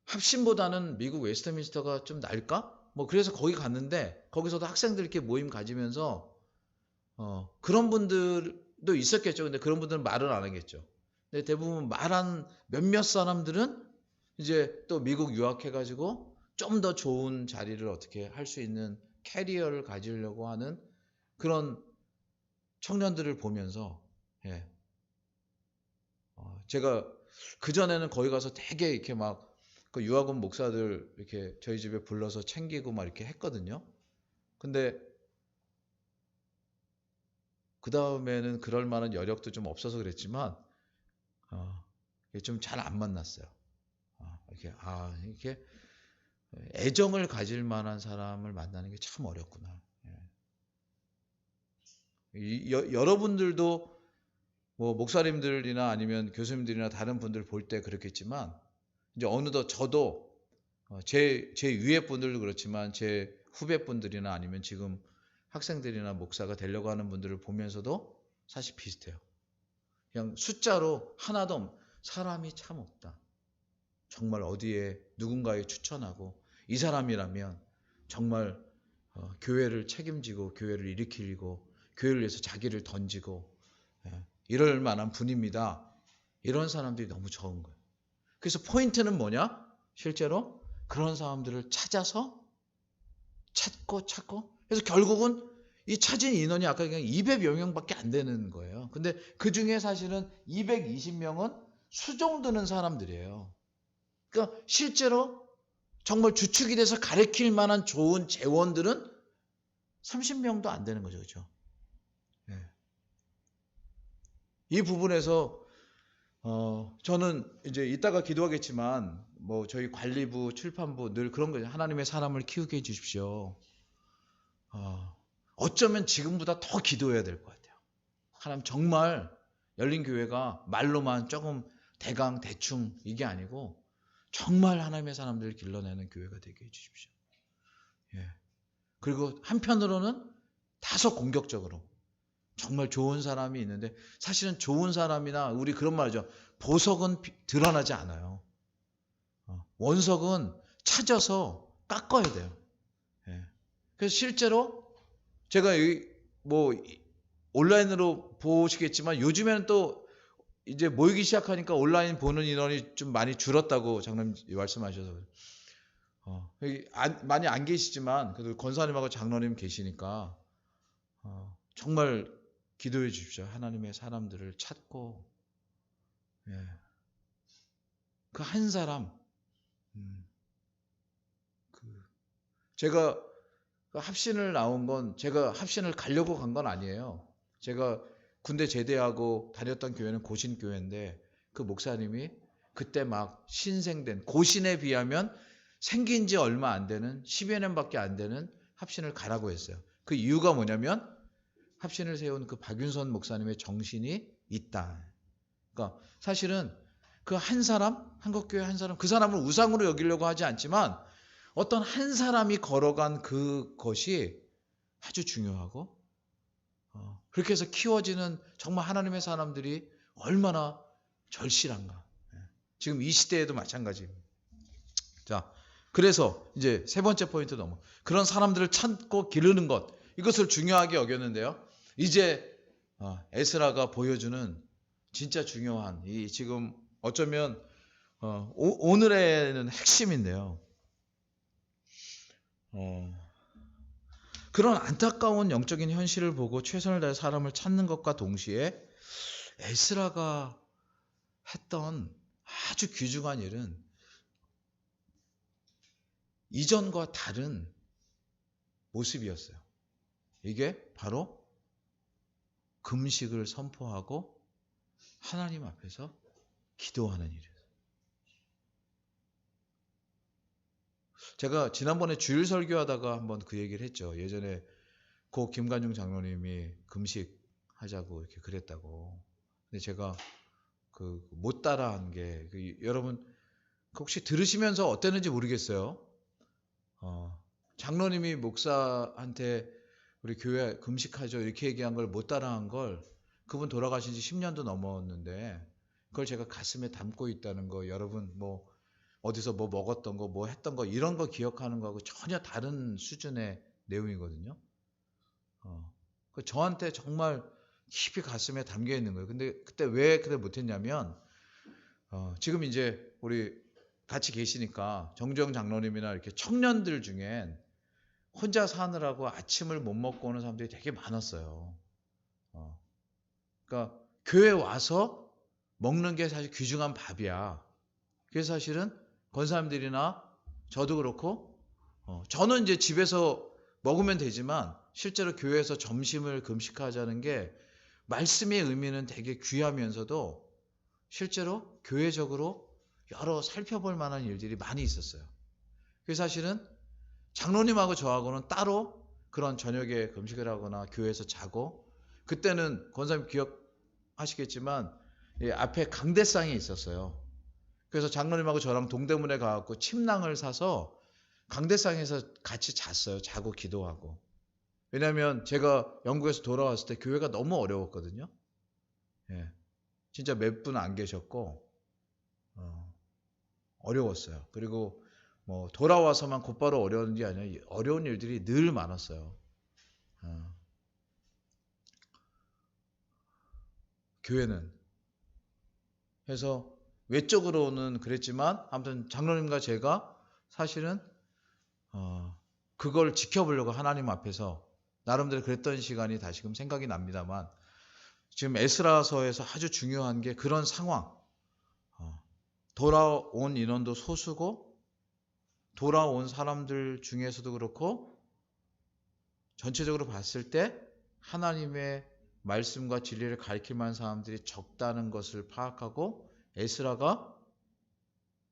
Speaker 1: 합신보다는 미국 웨스트민스터가 좀 나을까? 뭐 그래서 거기 갔는데 거기서도 학생들 이렇게 모임 가지면서 그런 분들도 있었겠죠. 근데 그런 분들은 말을 안 하겠죠. 근데 대부분 말한 몇몇 사람들은 이제 또 미국 유학해가지고 좀 더 좋은 자리를 어떻게 할 수 있는 캐리어를 가지려고 하는 그런 청년들을 보면서 제가 그전에는 거기 가서 되게 이렇게 막 그 유학원 목사들 이렇게 저희 집에 불러서 챙기고 막 이렇게 했거든요. 근데 그 다음에는 그럴 만한 여력도 좀 없어서 그랬지만 좀 잘 안 만났어요. 이렇게 애정을 가질 만한 사람을 만나는 게 참 어렵구나. 여러분들도 뭐 목사님들이나 아니면 교수님들이나 다른 분들 볼 때 그렇겠지만 이제 어느덧 저도 제 위에 분들도 그렇지만 제 후배 분들이나 아니면 지금 학생들이나 목사가 되려고 하는 분들을 보면서도 사실 비슷해요. 그냥 숫자로 하나도 사람이 참 없다. 정말 어디에 누군가에 추천하고 이 사람이라면 정말 교회를 책임지고 교회를 일으키고 교회를 위해서 자기를 던지고 이럴 만한 분입니다. 이런 사람들이 너무 적은 거예요. 그래서 포인트는 뭐냐? 실제로 그런 사람들을 찾아서 찾고 그래서 결국은 이 찾은 인원이 아까 그냥 200여 명밖에 안 되는 거예요. 근데 그 중에 사실은 220명은 수종드는 사람들이에요. 그러니까 실제로 정말 주축이 돼서 가르칠 만한 좋은 재원들은 30명도 안 되는 거죠. 그렇죠? 이 부분에서 저는 이제 이따가 기도하겠지만 뭐 저희 관리부, 출판부 늘 그런 거죠. 하나님의 사람을 키우게 해 주십시오. 어쩌면 지금보다 더 기도해야 될 것 같아요. 하나님 정말 열린 교회가 말로만 조금 대강 대충 이게 아니고 정말 하나님의 사람들을 길러내는 교회가 되게 해 주십시오. 그리고 한편으로는 다소 공격적으로 정말 좋은 사람이 있는데 사실은 좋은 사람이나 우리 그런 말이죠. 보석은 드러나지 않아요. 원석은 찾아서 깎아야 돼요. 그래서 실제로 제가 뭐 온라인으로 보시겠지만 요즘에는 또 이제 모이기 시작하니까 온라인 보는 인원이 좀 많이 줄었다고 장로님 말씀하셔서 많이 안 계시지만 그래도 권사님하고 장로님 계시니까 정말 기도해 주십시오. 하나님의 사람들을 찾고 그 한 사람 제가 합신을 나온 건 제가 합신을 가려고 간 건 아니에요. 제가 군대 제대하고 다녔던 교회는 고신교회인데 그 목사님이 그때 막 신생된 고신에 비하면 생긴 지 얼마 안 되는 10여 년밖에 안 되는 합신을 가라고 했어요. 그 이유가 뭐냐면 합신을 세운 그 박윤선 목사님의 정신이 있다. 그러니까 사실은 그 한 사람, 한국교회 한 사람, 그 사람을 우상으로 여기려고 하지 않지만 어떤 한 사람이 걸어간 그것이 아주 중요하고 그렇게 해서 키워지는 정말 하나님의 사람들이 얼마나 절실한가. 지금 이 시대에도 마찬가지입니다. 자, 그래서 이제 세 번째 포인트 넘어. 그런 사람들을 찾고 기르는 것. 이것을 중요하게 여겼는데요. 이제 에스라가 보여주는 진짜 중요한 이 지금 어쩌면 오늘에는 핵심인데요. 그런 안타까운 영적인 현실을 보고 최선을 다해 사람을 찾는 것과 동시에 에스라가 했던 아주 귀중한 일은 이전과 다른 모습이었어요. 이게 바로 금식을 선포하고 하나님 앞에서 기도하는 일이에요. 제가 지난번에 주일 설교하다가 한번 그 얘기를 했죠. 예전에 고 김관중 장로님이 금식하자고 이렇게 그랬다고. 근데 제가 못 따라한 게 여러분 혹시 들으시면서 어땠는지 모르겠어요. 장로님이 목사한테 우리 교회 금식하죠 이렇게 얘기한 걸 못 따라한 걸 그분 돌아가신 지 10년도 넘었는데 그걸 제가 가슴에 담고 있다는 거 여러분 뭐 어디서 뭐 먹었던 거 뭐 했던 거 이런 거 기억하는 거하고 전혀 다른 수준의 내용이거든요. 저한테 정말 깊이 가슴에 담겨 있는 거예요. 근데 그때 왜 그때 못했냐면 지금 이제 우리 같이 계시니까 정주영 장로님이나 이렇게 청년들 중엔 혼자 사느라고 아침을 못 먹고 오는 사람들이 되게 많았어요. 그러니까 교회 와서 먹는 게 사실 귀중한 밥이야. 그래서 사실은 권사님들이나 저도 그렇고 저는 이제 집에서 먹으면 되지만 실제로 교회에서 점심을 금식하자는 게 말씀의 의미는 되게 귀하면서도 실제로 교회적으로 여러 살펴볼 만한 일들이 많이 있었어요. 그래서 사실은 장로님하고 저하고는 따로 그런 저녁에 금식을 하거나 교회에서 자고 그때는 권사님 기억하시겠지만 앞에 강대상이 있었어요. 그래서 장로님하고 저랑 동대문에 가갖고 침낭을 사서 강대상에서 같이 잤어요. 자고 기도하고. 왜냐하면 제가 영국에서 돌아왔을 때 교회가 너무 어려웠거든요. 예, 진짜 몇 분 안 계셨고 어려웠어요. 그리고 뭐 돌아와서만 곧바로 어려운 게 아니라 어려운 일들이 늘 많았어요. 교회는. 그래서 외적으로는 그랬지만 아무튼 장로님과 제가 사실은 그걸 지켜보려고 하나님 앞에서 나름대로 그랬던 시간이 다시금 생각이 납니다만 지금 에스라서에서 아주 중요한 게 그런 상황. 돌아온 인원도 소수고 돌아온 사람들 중에서도 그렇고 전체적으로 봤을 때 하나님의 말씀과 진리를 가리킬 만한 사람들이 적다는 것을 파악하고 에스라가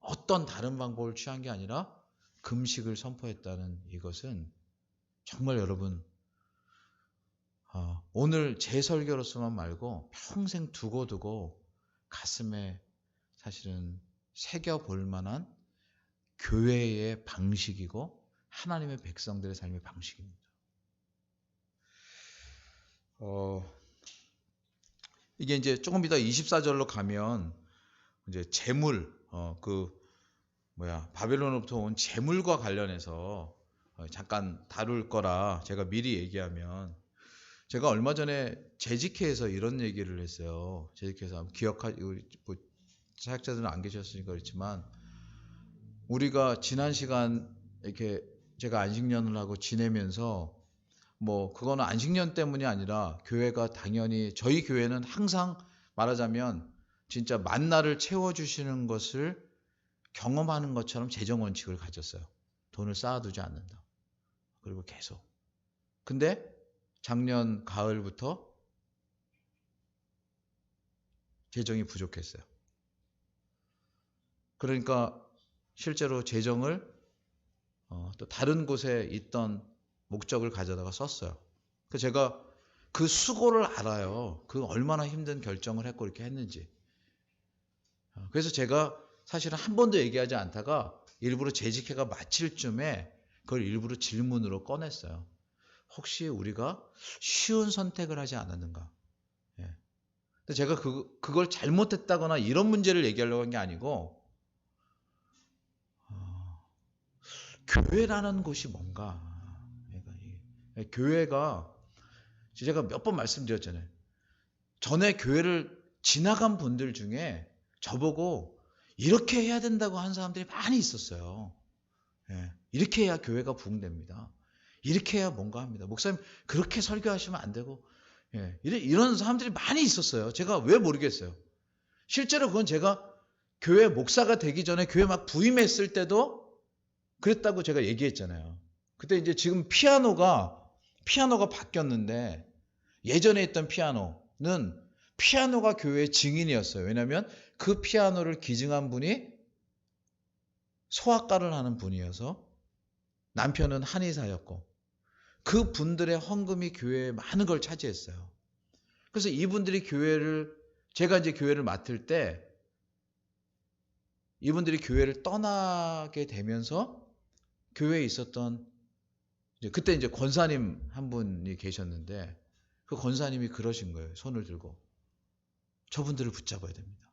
Speaker 1: 어떤 다른 방법을 취한 게 아니라 금식을 선포했다는 이것은 정말 여러분 오늘 제 설교로서만 말고 평생 두고 가슴에 사실은 새겨볼 만한 교회의 방식이고 하나님의 백성들의 삶의 방식입니다. 이게 이제 조금 이따 24절로 가면 이제 재물, 바벨론으로부터 온 재물과 관련해서 잠깐 다룰 거라 제가 미리 얘기하면 제가 얼마 전에 재직회에서 이런 얘기를 했어요. 재직회에서 우리 사역자들은 안 계셨으니까 그렇지만 우리가 지난 시간 이렇게 제가 안식년을 하고 지내면서 뭐 그거는 안식년 때문이 아니라 교회가 당연히 저희 교회는 항상 말하자면 진짜 만나를 채워주시는 것을 경험하는 것처럼 재정 원칙을 가졌어요. 돈을 쌓아두지 않는다. 그리고 계속. 근데 작년 가을부터 재정이 부족했어요. 그러니까 실제로 재정을 또 다른 곳에 있던 목적을 가져다가 썼어요. 그래서 제가 그 수고를 알아요. 그 얼마나 힘든 결정을 했고 이렇게 했는지. 그래서 제가 사실은 한 번도 얘기하지 않다가 일부러 재직회가 마칠 쯤에 그걸 일부러 질문으로 꺼냈어요. 혹시 우리가 쉬운 선택을 하지 않았는가? 예. 근데 제가 그걸 잘못했다거나 이런 문제를 얘기하려고 한 게 아니고 교회라는 곳이 뭔가. 교회가 제가 몇 번 말씀드렸잖아요. 전에 교회를 지나간 분들 중에 저보고 이렇게 해야 된다고 하는 사람들이 많이 있었어요. 이렇게 해야 교회가 부흥됩니다. 이렇게 해야 뭔가 합니다. 목사님 그렇게 설교하시면 안 되고 이런 사람들이 많이 있었어요. 제가 왜 모르겠어요. 실제로 그건 제가 교회 목사가 되기 전에 교회 막 부임했을 때도 그랬다고 제가 얘기했잖아요. 그때 이제 지금 피아노가 바뀌었는데 예전에 있던 피아노는 피아노가 교회의 증인이었어요. 왜냐하면 그 피아노를 기증한 분이 소아과를 하는 분이어서 남편은 한의사였고 그 분들의 헌금이 교회에 많은 걸 차지했어요. 그래서 이분들이 제가 이제 교회를 맡을 때 이분들이 교회를 떠나게 되면서 교회에 있었던 그때 이제 권사님 한 분이 계셨는데 그 권사님이 그러신 거예요. 손을 들고 저분들을 붙잡아야 됩니다.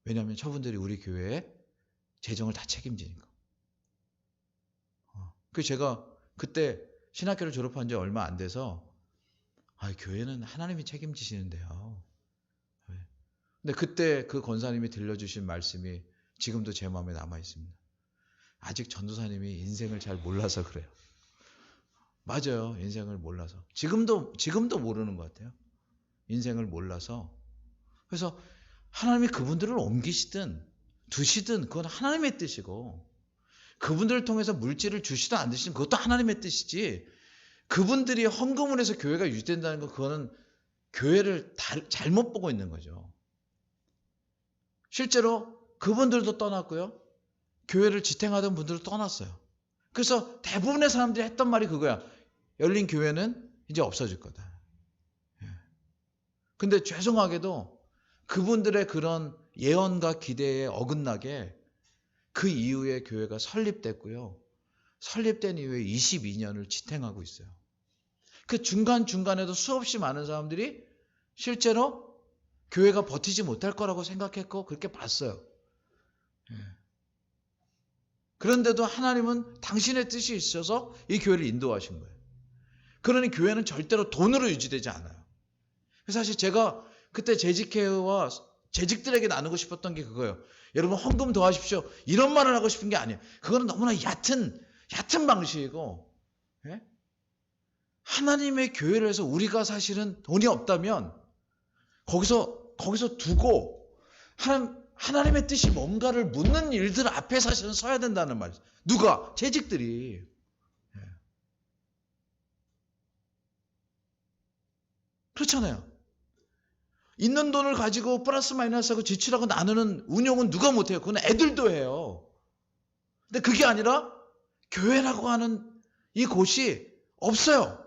Speaker 1: 왜냐하면 저분들이 우리 교회의 재정을 다 책임지니까. 그래서 제가 그때 신학교를 졸업한 지 얼마 안 돼서 교회는 하나님이 책임지시는데요. 근데 그때 그 권사님이 들려주신 말씀이 지금도 제 마음에 남아 있습니다. 아직 전도사님이 인생을 잘 몰라서 그래요. 맞아요. 인생을 몰라서. 지금도 모르는 것 같아요. 인생을 몰라서. 그래서 하나님이 그분들을 옮기시든 두시든 그건 하나님의 뜻이고 그분들을 통해서 물질을 주시든 안 주시든 그것도 하나님의 뜻이지 그분들이 헌금을 해서 교회가 유지된다는 거 그거는 교회를 잘못 보고 있는 거죠. 실제로 그분들도 떠났고요. 교회를 지탱하던 분들도 떠났어요. 그래서 대부분의 사람들이 했던 말이 그거야. 열린 교회는 이제 없어질 거다. 근데 죄송하게도 그분들의 그런 예언과 기대에 어긋나게 그 이후에 교회가 설립됐고요. 설립된 이후에 22년을 지탱하고 있어요. 그 중간중간에도 수없이 많은 사람들이 실제로 교회가 버티지 못할 거라고 생각했고 그렇게 봤어요. 그런데도 하나님은 당신의 뜻이 있어서 이 교회를 인도하신 거예요. 그러니 교회는 절대로 돈으로 유지되지 않아요. 그래서 사실 제가 그때 재직회와 재직들에게 나누고 싶었던 게 그거예요. 여러분 헌금 더 하십시오. 이런 말을 하고 싶은 게 아니에요. 그거는 너무나 얕은 방식이고 하나님의 교회를 해서 우리가 사실은 돈이 없다면 거기서 두고 하나님의 뜻이 뭔가를 묻는 일들 앞에 사실은 서야 된다는 말이죠. 누가? 재직들이. 그렇잖아요. 있는 돈을 가지고 플러스 마이너스하고 지출하고 나누는 운용은 누가 못해요. 그건 애들도 해요. 근데 그게 아니라 교회라고 하는 이 곳이 없어요.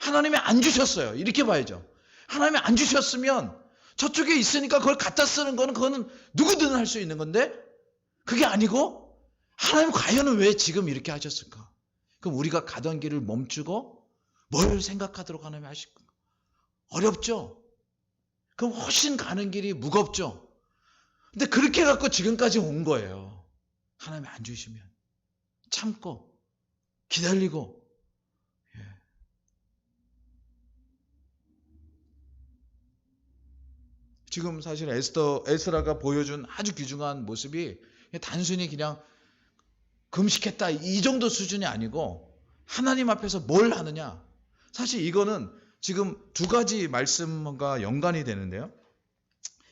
Speaker 1: 하나님이 안 주셨어요. 이렇게 봐야죠. 하나님이 안 주셨으면 저쪽에 있으니까 그걸 갖다 쓰는 그거는 누구든 할 수 있는 건데 그게 아니고 하나님 과연 왜 지금 이렇게 하셨을까? 그럼 우리가 가던 길을 멈추고 뭘 생각하도록 하나님이 하실까? 어렵죠? 그럼 훨씬 가는 길이 무겁죠? 근데 그렇게 갖고 지금까지 온 거예요. 하나님이 안 주시면 참고 기다리고 지금 사실 에스라가 보여준 아주 귀중한 모습이 단순히 그냥 금식했다 이 정도 수준이 아니고 하나님 앞에서 뭘 하느냐. 사실 이거는 지금 두 가지 말씀과 연관이 되는데요.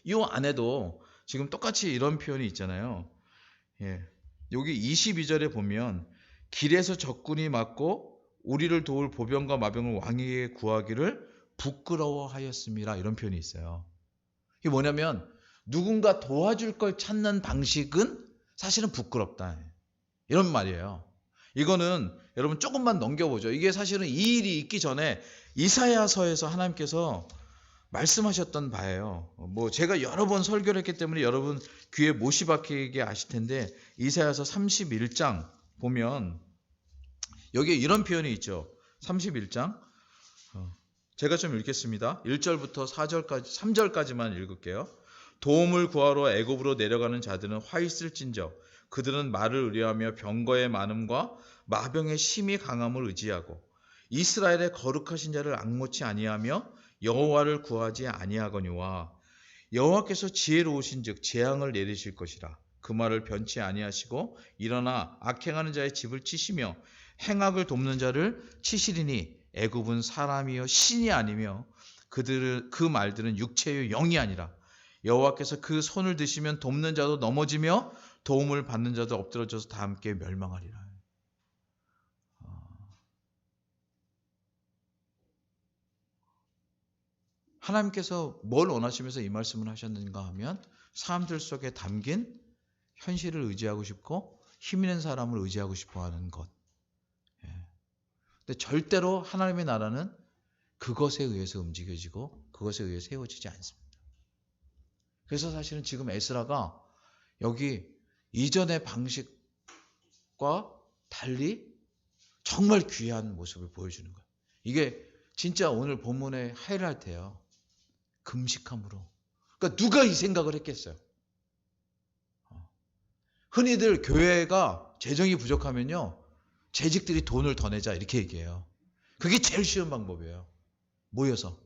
Speaker 1: 이 안에도 지금 똑같이 이런 표현이 있잖아요. 여기 22절에 보면 길에서 적군이 맞고 우리를 도울 보병과 마병을 왕에게 구하기를 부끄러워하였음이라 이런 표현이 있어요. 이게 뭐냐면 누군가 도와줄 걸 찾는 방식은 사실은 부끄럽다. 이런 말이에요. 이거는 여러분 조금만 넘겨보죠. 이게 사실은 이 일이 있기 전에 이사야서에서 하나님께서 말씀하셨던 바예요. 제가 여러 번 설교를 했기 때문에 여러분 귀에 못이 박히게 아실 텐데 이사야서 31장 보면 여기에 이런 표현이 있죠. 31장 제가 좀 읽겠습니다. 1절부터 4절까지 3절까지만 읽을게요. 도움을 구하러 애굽으로 내려가는 자들은 화 있을진저 그들은 말을 의뢰하며 병거의 많음과 마병의 심히 강함을 의지하고 이스라엘의 거룩하신 자를 앙모치 아니하며 여호와를 구하지 아니하거니와 여호와께서 지혜로우신즉 재앙을 내리실 것이라. 그 말을 변치 아니하시고 일어나 악행하는 자의 집을 치시며 행악을 돕는 자를 치시리니 애굽은 사람이요 신이 아니며 그 말들은 육체요 영이 아니라 여호와께서 그 손을 드시면 돕는 자도 넘어지며 도움을 받는 자도 엎드러져서 다 함께 멸망하리라. 하나님께서 뭘 원하시면서 이 말씀을 하셨는가 하면 사람들 속에 담긴 현실을 의지하고 싶고 힘 있는 사람을 의지하고 싶어 하는 것. 근데 절대로 하나님의 나라는 그것에 의해서 움직여지고 그것에 의해 세워지지 않습니다. 그래서 사실은 지금 에스라가 여기 이전의 방식과 달리 정말 귀한 모습을 보여주는 거예요. 이게 진짜 오늘 본문의 하이라이트예요. 금식함으로. 그러니까 누가 이 생각을 했겠어요? 흔히들 교회가 재정이 부족하면요, 재직들이 돈을 더 내자 이렇게 얘기해요. 그게 제일 쉬운 방법이에요. 모여서.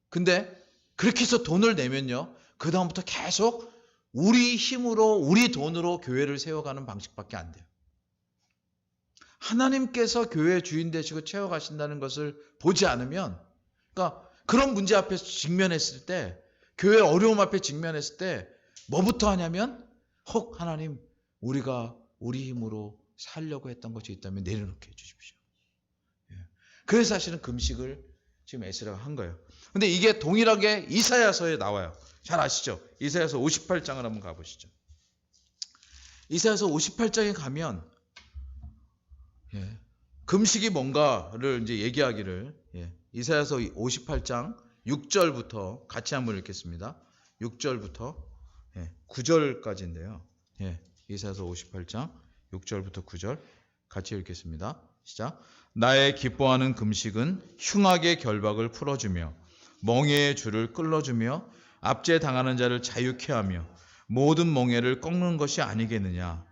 Speaker 1: 근데 그렇게 해서 돈을 내면요, 그 다음부터 계속 우리 힘으로 우리 돈으로 교회를 세워가는 방식밖에 안 돼요. 하나님께서 교회의 주인 되시고 채워가신다는 것을 보지 않으면, 그러니까 그런 문제 앞에 직면했을 때, 교회 어려움 앞에 직면했을 때 뭐부터 하냐면, 혹 하나님 우리가 우리 힘으로 살려고 했던 것이 있다면 내려놓게 해주십시오. 그래서 사실은 금식을 지금 에스라가 한 거예요. 근데 이게 동일하게 이사야서에 나와요. 잘 아시죠? 이사야서 58장을 한번 가보시죠. 이사야서 58장에 가면 금식이 뭔가를 이제 얘기하기를, 이사야서 58장 6절부터 같이 한번 읽겠습니다. 6절부터 9절까지인데요. 이사야서 58장 6절부터 9절 같이 읽겠습니다. 시작. 나의 기뻐하는 금식은 흉악의 결박을 풀어주며 멍에의 줄을 끌어주며 압제 당하는 자를 자유케 하며 모든 멍에를 꺾는 것이 아니겠느냐.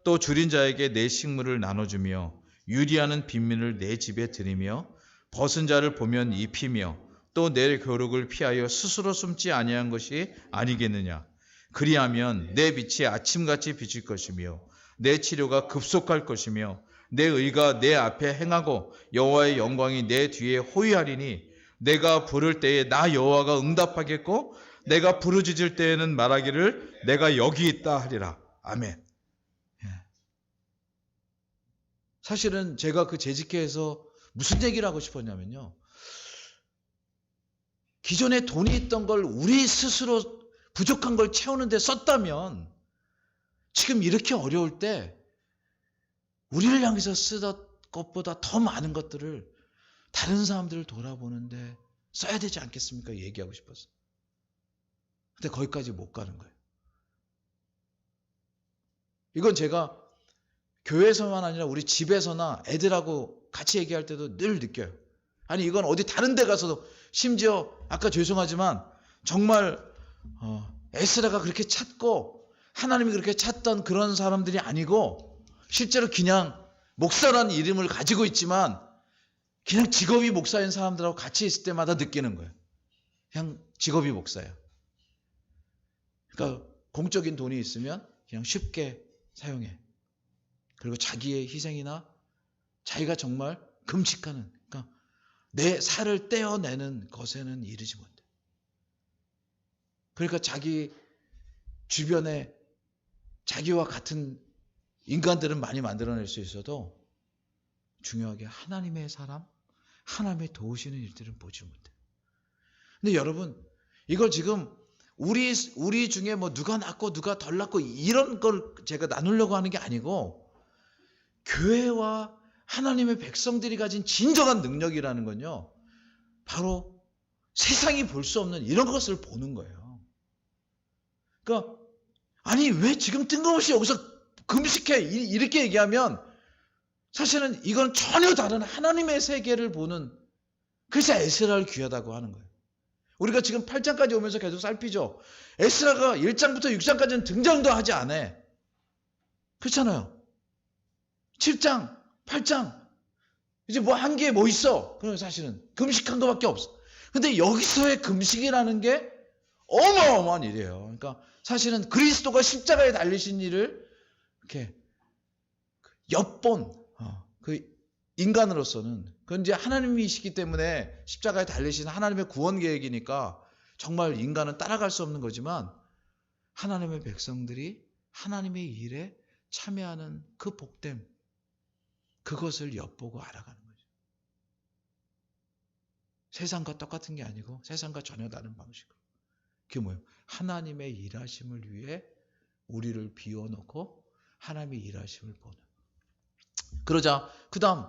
Speaker 1: 또 줄인 자에게 내 식물을 나눠주며 유리하는 빈민을 내 집에 들이며 벗은 자를 보면 입히며 또 내 교육을 피하여 스스로 숨지 아니한 것이 아니겠느냐. 그리하면 내 빛이 아침같이 비칠 것이며 내 치료가 급속할 것이며 내 의가 내 앞에 행하고 여호와의 영광이 내 뒤에 호위하리니 내가 부를 때에 나 여호와가 응답하겠고 내가 부르짖을 때에는 말하기를 내가 여기 있다 하리라. 아멘. 사실은 제가 그 재직회에서 무슨 얘기를 하고 싶었냐면요, 기존에 돈이 있던 걸 우리 스스로 부족한 걸 채우는 데 썼다면 지금 이렇게 어려울 때 우리를 향해서 쓰던 것보다 더 많은 것들을 다른 사람들을 돌아보는데 써야 되지 않겠습니까? 얘기하고 싶었어요. 근데 거기까지 못 가는 거예요. 이건 제가 교회에서만 아니라 우리 집에서나 애들하고 같이 얘기할 때도 늘 느껴요. 아니 이건 어디 다른 데 가서도, 심지어 아까 죄송하지만 정말 에스라가 그렇게 찾고 하나님이 그렇게 찾던 그런 사람들이 아니고 실제로 그냥 목사라는 이름을 가지고 있지만 그냥 직업이 목사인 사람들하고 같이 있을 때마다 느끼는 거예요. 그냥 직업이 목사예요. 그러니까 공적인 돈이 있으면 그냥 쉽게 사용해. 그리고 자기의 희생이나 자기가 정말 금식하는, 그러니까 내 살을 떼어내는 것에는 이르지 못해. 그러니까 자기 주변에 자기와 같은 인간들은 많이 만들어낼 수 있어도 중요하게 하나님의 사람, 하나님의 도우시는 일들은 보지 못해. 근데 여러분, 이걸 지금 우리 중에 뭐 누가 낫고 누가 덜 낫고 이런 걸 제가 나누려고 하는 게 아니고, 교회와 하나님의 백성들이 가진 진정한 능력이라는 건요, 바로 세상이 볼 수 없는 이런 것을 보는 거예요. 그러니까 아니 왜 지금 뜬금없이 여기서 금식해 이렇게 얘기하면 사실은 이건 전혀 다른 하나님의 세계를 보는, 그래서 에스라를 귀하다고 하는 거예요. 우리가 지금 8장까지 오면서 계속 살피죠. 에스라가 1장부터 6장까지는 등장도 하지 않아. 그렇잖아요. 7장, 8장 이제 뭐 한 게 뭐 있어? 그럼 사실은 금식한 거밖에 없어. 근데 여기서의 금식이라는 게 어마어마한 일이에요. 그러니까 사실은 그리스도가 십자가에 달리신 일을 이렇게 엿본 그 인간으로서는 그건 이제 하나님이시기 때문에 십자가에 달리신 하나님의 구원 계획이니까 정말 인간은 따라갈 수 없는 거지만 하나님의 백성들이 하나님의 일에 참여하는 그 복됨, 그것을 엿보고 알아가는 거죠. 세상과 똑같은 게 아니고 세상과 전혀 다른 방식으로. 그게 뭐예요? 하나님의 일하심을 위해 우리를 비워놓고 하나님의 일하심을 보는. 그러자 그 다음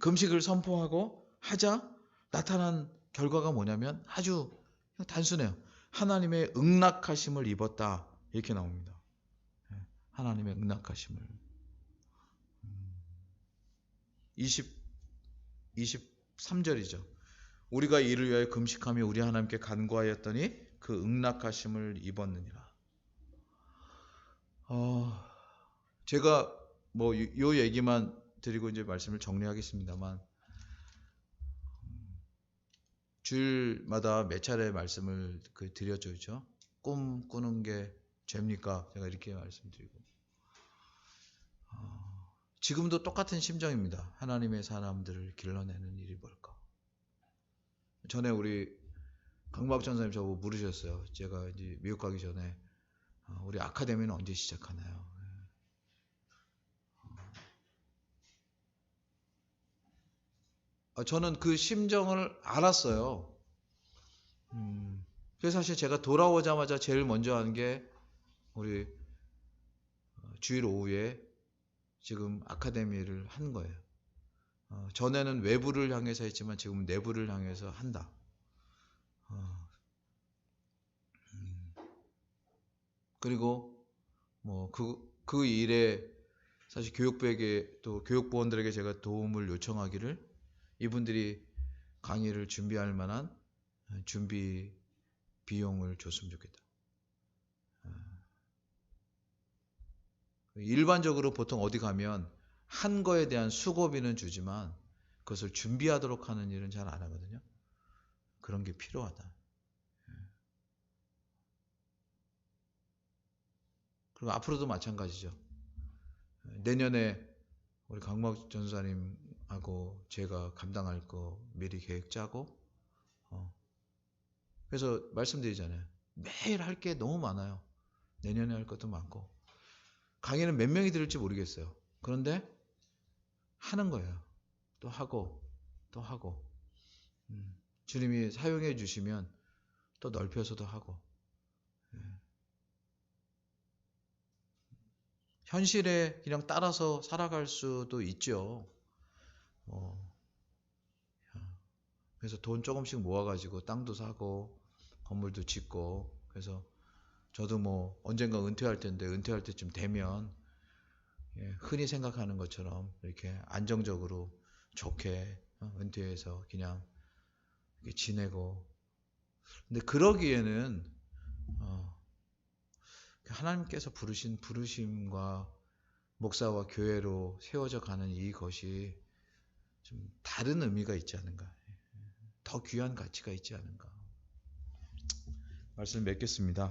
Speaker 1: 금식을 선포하고 하자 나타난 결과가 뭐냐면 아주 단순해요. 하나님의 응낙하심을 입었다. 이렇게 나옵니다. 하나님의 응낙하심을. 23절이죠. 우리가 이를 위하여 금식하며 우리 하나님께 간구하였더니 그 응낙하심을 입었느니라. 제가 뭐 요 얘기만 드리고 이제 말씀을 정리하겠습니다만 주일마다 몇 차례 말씀을 드렸죠, 그렇죠? 꿈 꾸는 게 죄입니까? 제가 이렇게 말씀드리고 지금도 똑같은 심정입니다. 하나님의 사람들을 길러내는 일이 뭘까? 전에 우리 강박 전사님 저보고 물으셨어요. 제가 이제 미국 가기 전에 우리 아카데미는 언제 시작하나요? 저는 그 심정을 알았어요. 그래서 사실 제가 돌아오자마자 제일 먼저 한 게 우리 주일 오후에 지금 아카데미를 한 거예요. 전에는 외부를 향해서 했지만 지금은 내부를 향해서 한다. 그리고 뭐 그 일에 사실 교육부에게 또 교육부원들에게 제가 도움을 요청하기를 이분들이 강의를 준비할 만한 준비 비용을 줬으면 좋겠다. 일반적으로 보통 어디 가면 한 거에 대한 수고비는 주지만 그것을 준비하도록 하는 일은 잘 안 하거든요. 그런 게 필요하다. 그리고 앞으로도 마찬가지죠. 내년에 우리 강막 전사님하고 제가 감당할 거 미리 계획 짜고 그래서 말씀드리잖아요. 매일 할 게 너무 많아요. 내년에 할 것도 많고 강의는 몇 명이 들을지 모르겠어요. 그런데 하는 거예요. 또 하고 또 하고 주님이 사용해 주시면 또 넓혀서도 하고 현실에 그냥 따라서 살아갈 수도 있죠. 그래서 돈 조금씩 모아가지고 땅도 사고 건물도 짓고 그래서 저도 뭐 언젠가 은퇴할 텐데 은퇴할 때쯤 되면 흔히 생각하는 것처럼 이렇게 안정적으로 좋게 은퇴해서 그냥 지내고 근데 그러기에는 하나님께서 부르신 부르심과 목사와 교회로 세워져 가는 이것이 좀 다른 의미가 있지 않은가 더 귀한 가치가 있지 않은가 말씀 맺겠습니다.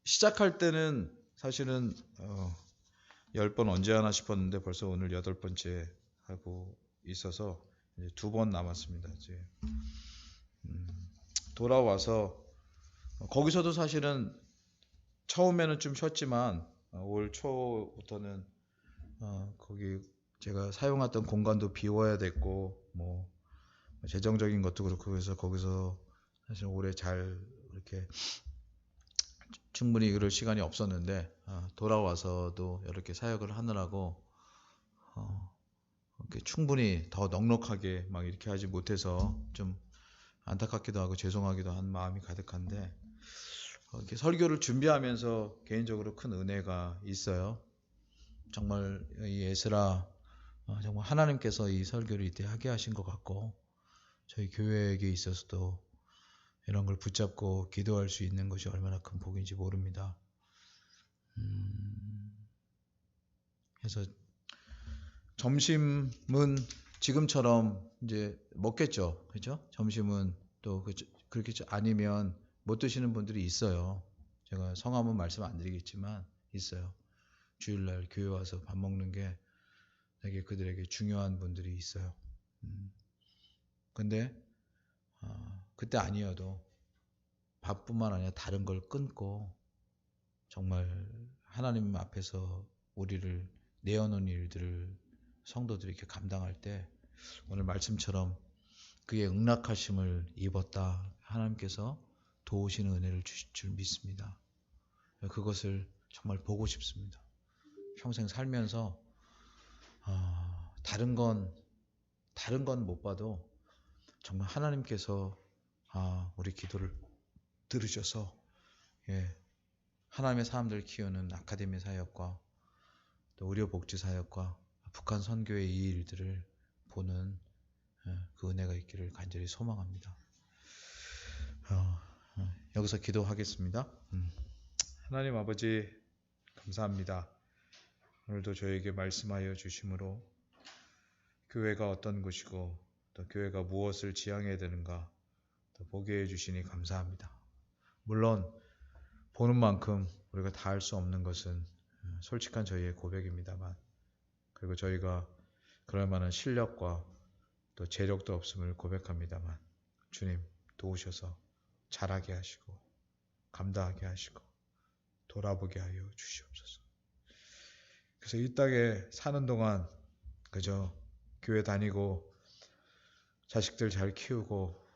Speaker 1: 시작할 때는 사실은 10번 언제 하나 싶었는데 벌써 오늘 8번째 하고 있어서 이제 2번 남았습니다. 이제 돌아와서 거기서도 사실은 처음에는 좀 쉬었지만 올 초부터는 거기 제가 사용했던 공간도 비워야 됐고 뭐 재정적인 것도 그렇고 그래서 거기서 사실 올해 잘 이렇게 충분히 그럴 시간이 없었는데 돌아와서도 이렇게 사역을 하느라고 이렇게 충분히 더 넉넉하게 막 이렇게 하지 못해서 좀 안타깝기도 하고 죄송하기도 한 마음이 가득한데 이렇게 설교를 준비하면서 개인적으로 큰 은혜가 있어요. 정말 이 에스라 정말 하나님께서 이 설교를 이때 하게 하신 것 같고 저희 교회에게 있어서도 이런 걸 붙잡고 기도할 수 있는 것이 얼마나 큰 복인지 모릅니다. 그래서 점심은 지금처럼 이제 먹겠죠, 그렇죠? 점심은 또 그렇게 아니면 못 드시는 분들이 있어요. 제가 성함은 말씀 안 드리겠지만 있어요. 주일날 교회 와서 밥 먹는 게 되게 그들에게 중요한 분들이 있어요. 근데 그때 아니어도 밥뿐만 아니라 다른 걸 끊고 정말 하나님 앞에서 우리를 내어놓은 일들을 성도들이 이렇게 감당할 때 오늘 말씀처럼 그의 응락하심을 입었다. 하나님께서 도우시는 은혜를 주실 줄 믿습니다. 그것을 정말 보고 싶습니다. 평생 살면서 다른 건 못 봐도 정말 하나님께서 우리 기도를 들으셔서 하나님의 사람들을 키우는 아카데미 사역과 또 의료복지 사역과 북한 선교의 이 일들을 보는 그 은혜가 있기를 간절히 소망합니다. 여기서 기도하겠습니다. 하나님 아버지 감사합니다. 오늘도 저에게 말씀하여 주심으로 교회가 어떤 곳이고 또 교회가 무엇을 지향해야 되는가 또 보게 해주시니 감사합니다. 물론 보는 만큼 우리가 다 할 수 없는 것은 솔직한 저희의 고백입니다만 그리고 저희가 그럴 만한 실력과 또 재력도 없음을 고백합니다만 주님 도우셔서 잘하게 하시고 감당하게 하시고 돌아보게 하여 주시옵소서. 그래서 이 땅에 사는 동안 그저 교회 다니고 자식들 잘 키우고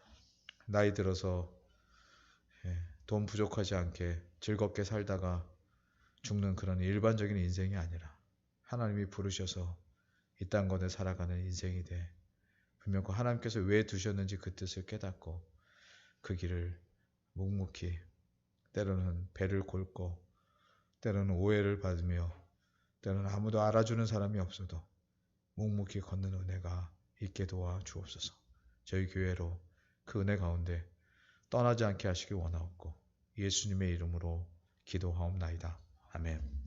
Speaker 1: 나이 들어서 돈 부족하지 않게 즐겁게 살다가 죽는 그런 일반적인 인생이 아니라 하나님이 부르셔서 이 땅건에 살아가는 인생이 돼 분명 하나님께서 왜 두셨는지 그 뜻을 깨닫고 그 길을 묵묵히 때로는 배를 골고 때로는 오해를 받으며 때로는 아무도 알아주는 사람이 없어도 묵묵히 걷는 은혜가 있게 도와 주옵소서. 저희 교회로 그 은혜 가운데 떠나지 않게 하시기 원하옵고 예수님의 이름으로 기도하옵나이다. 아멘.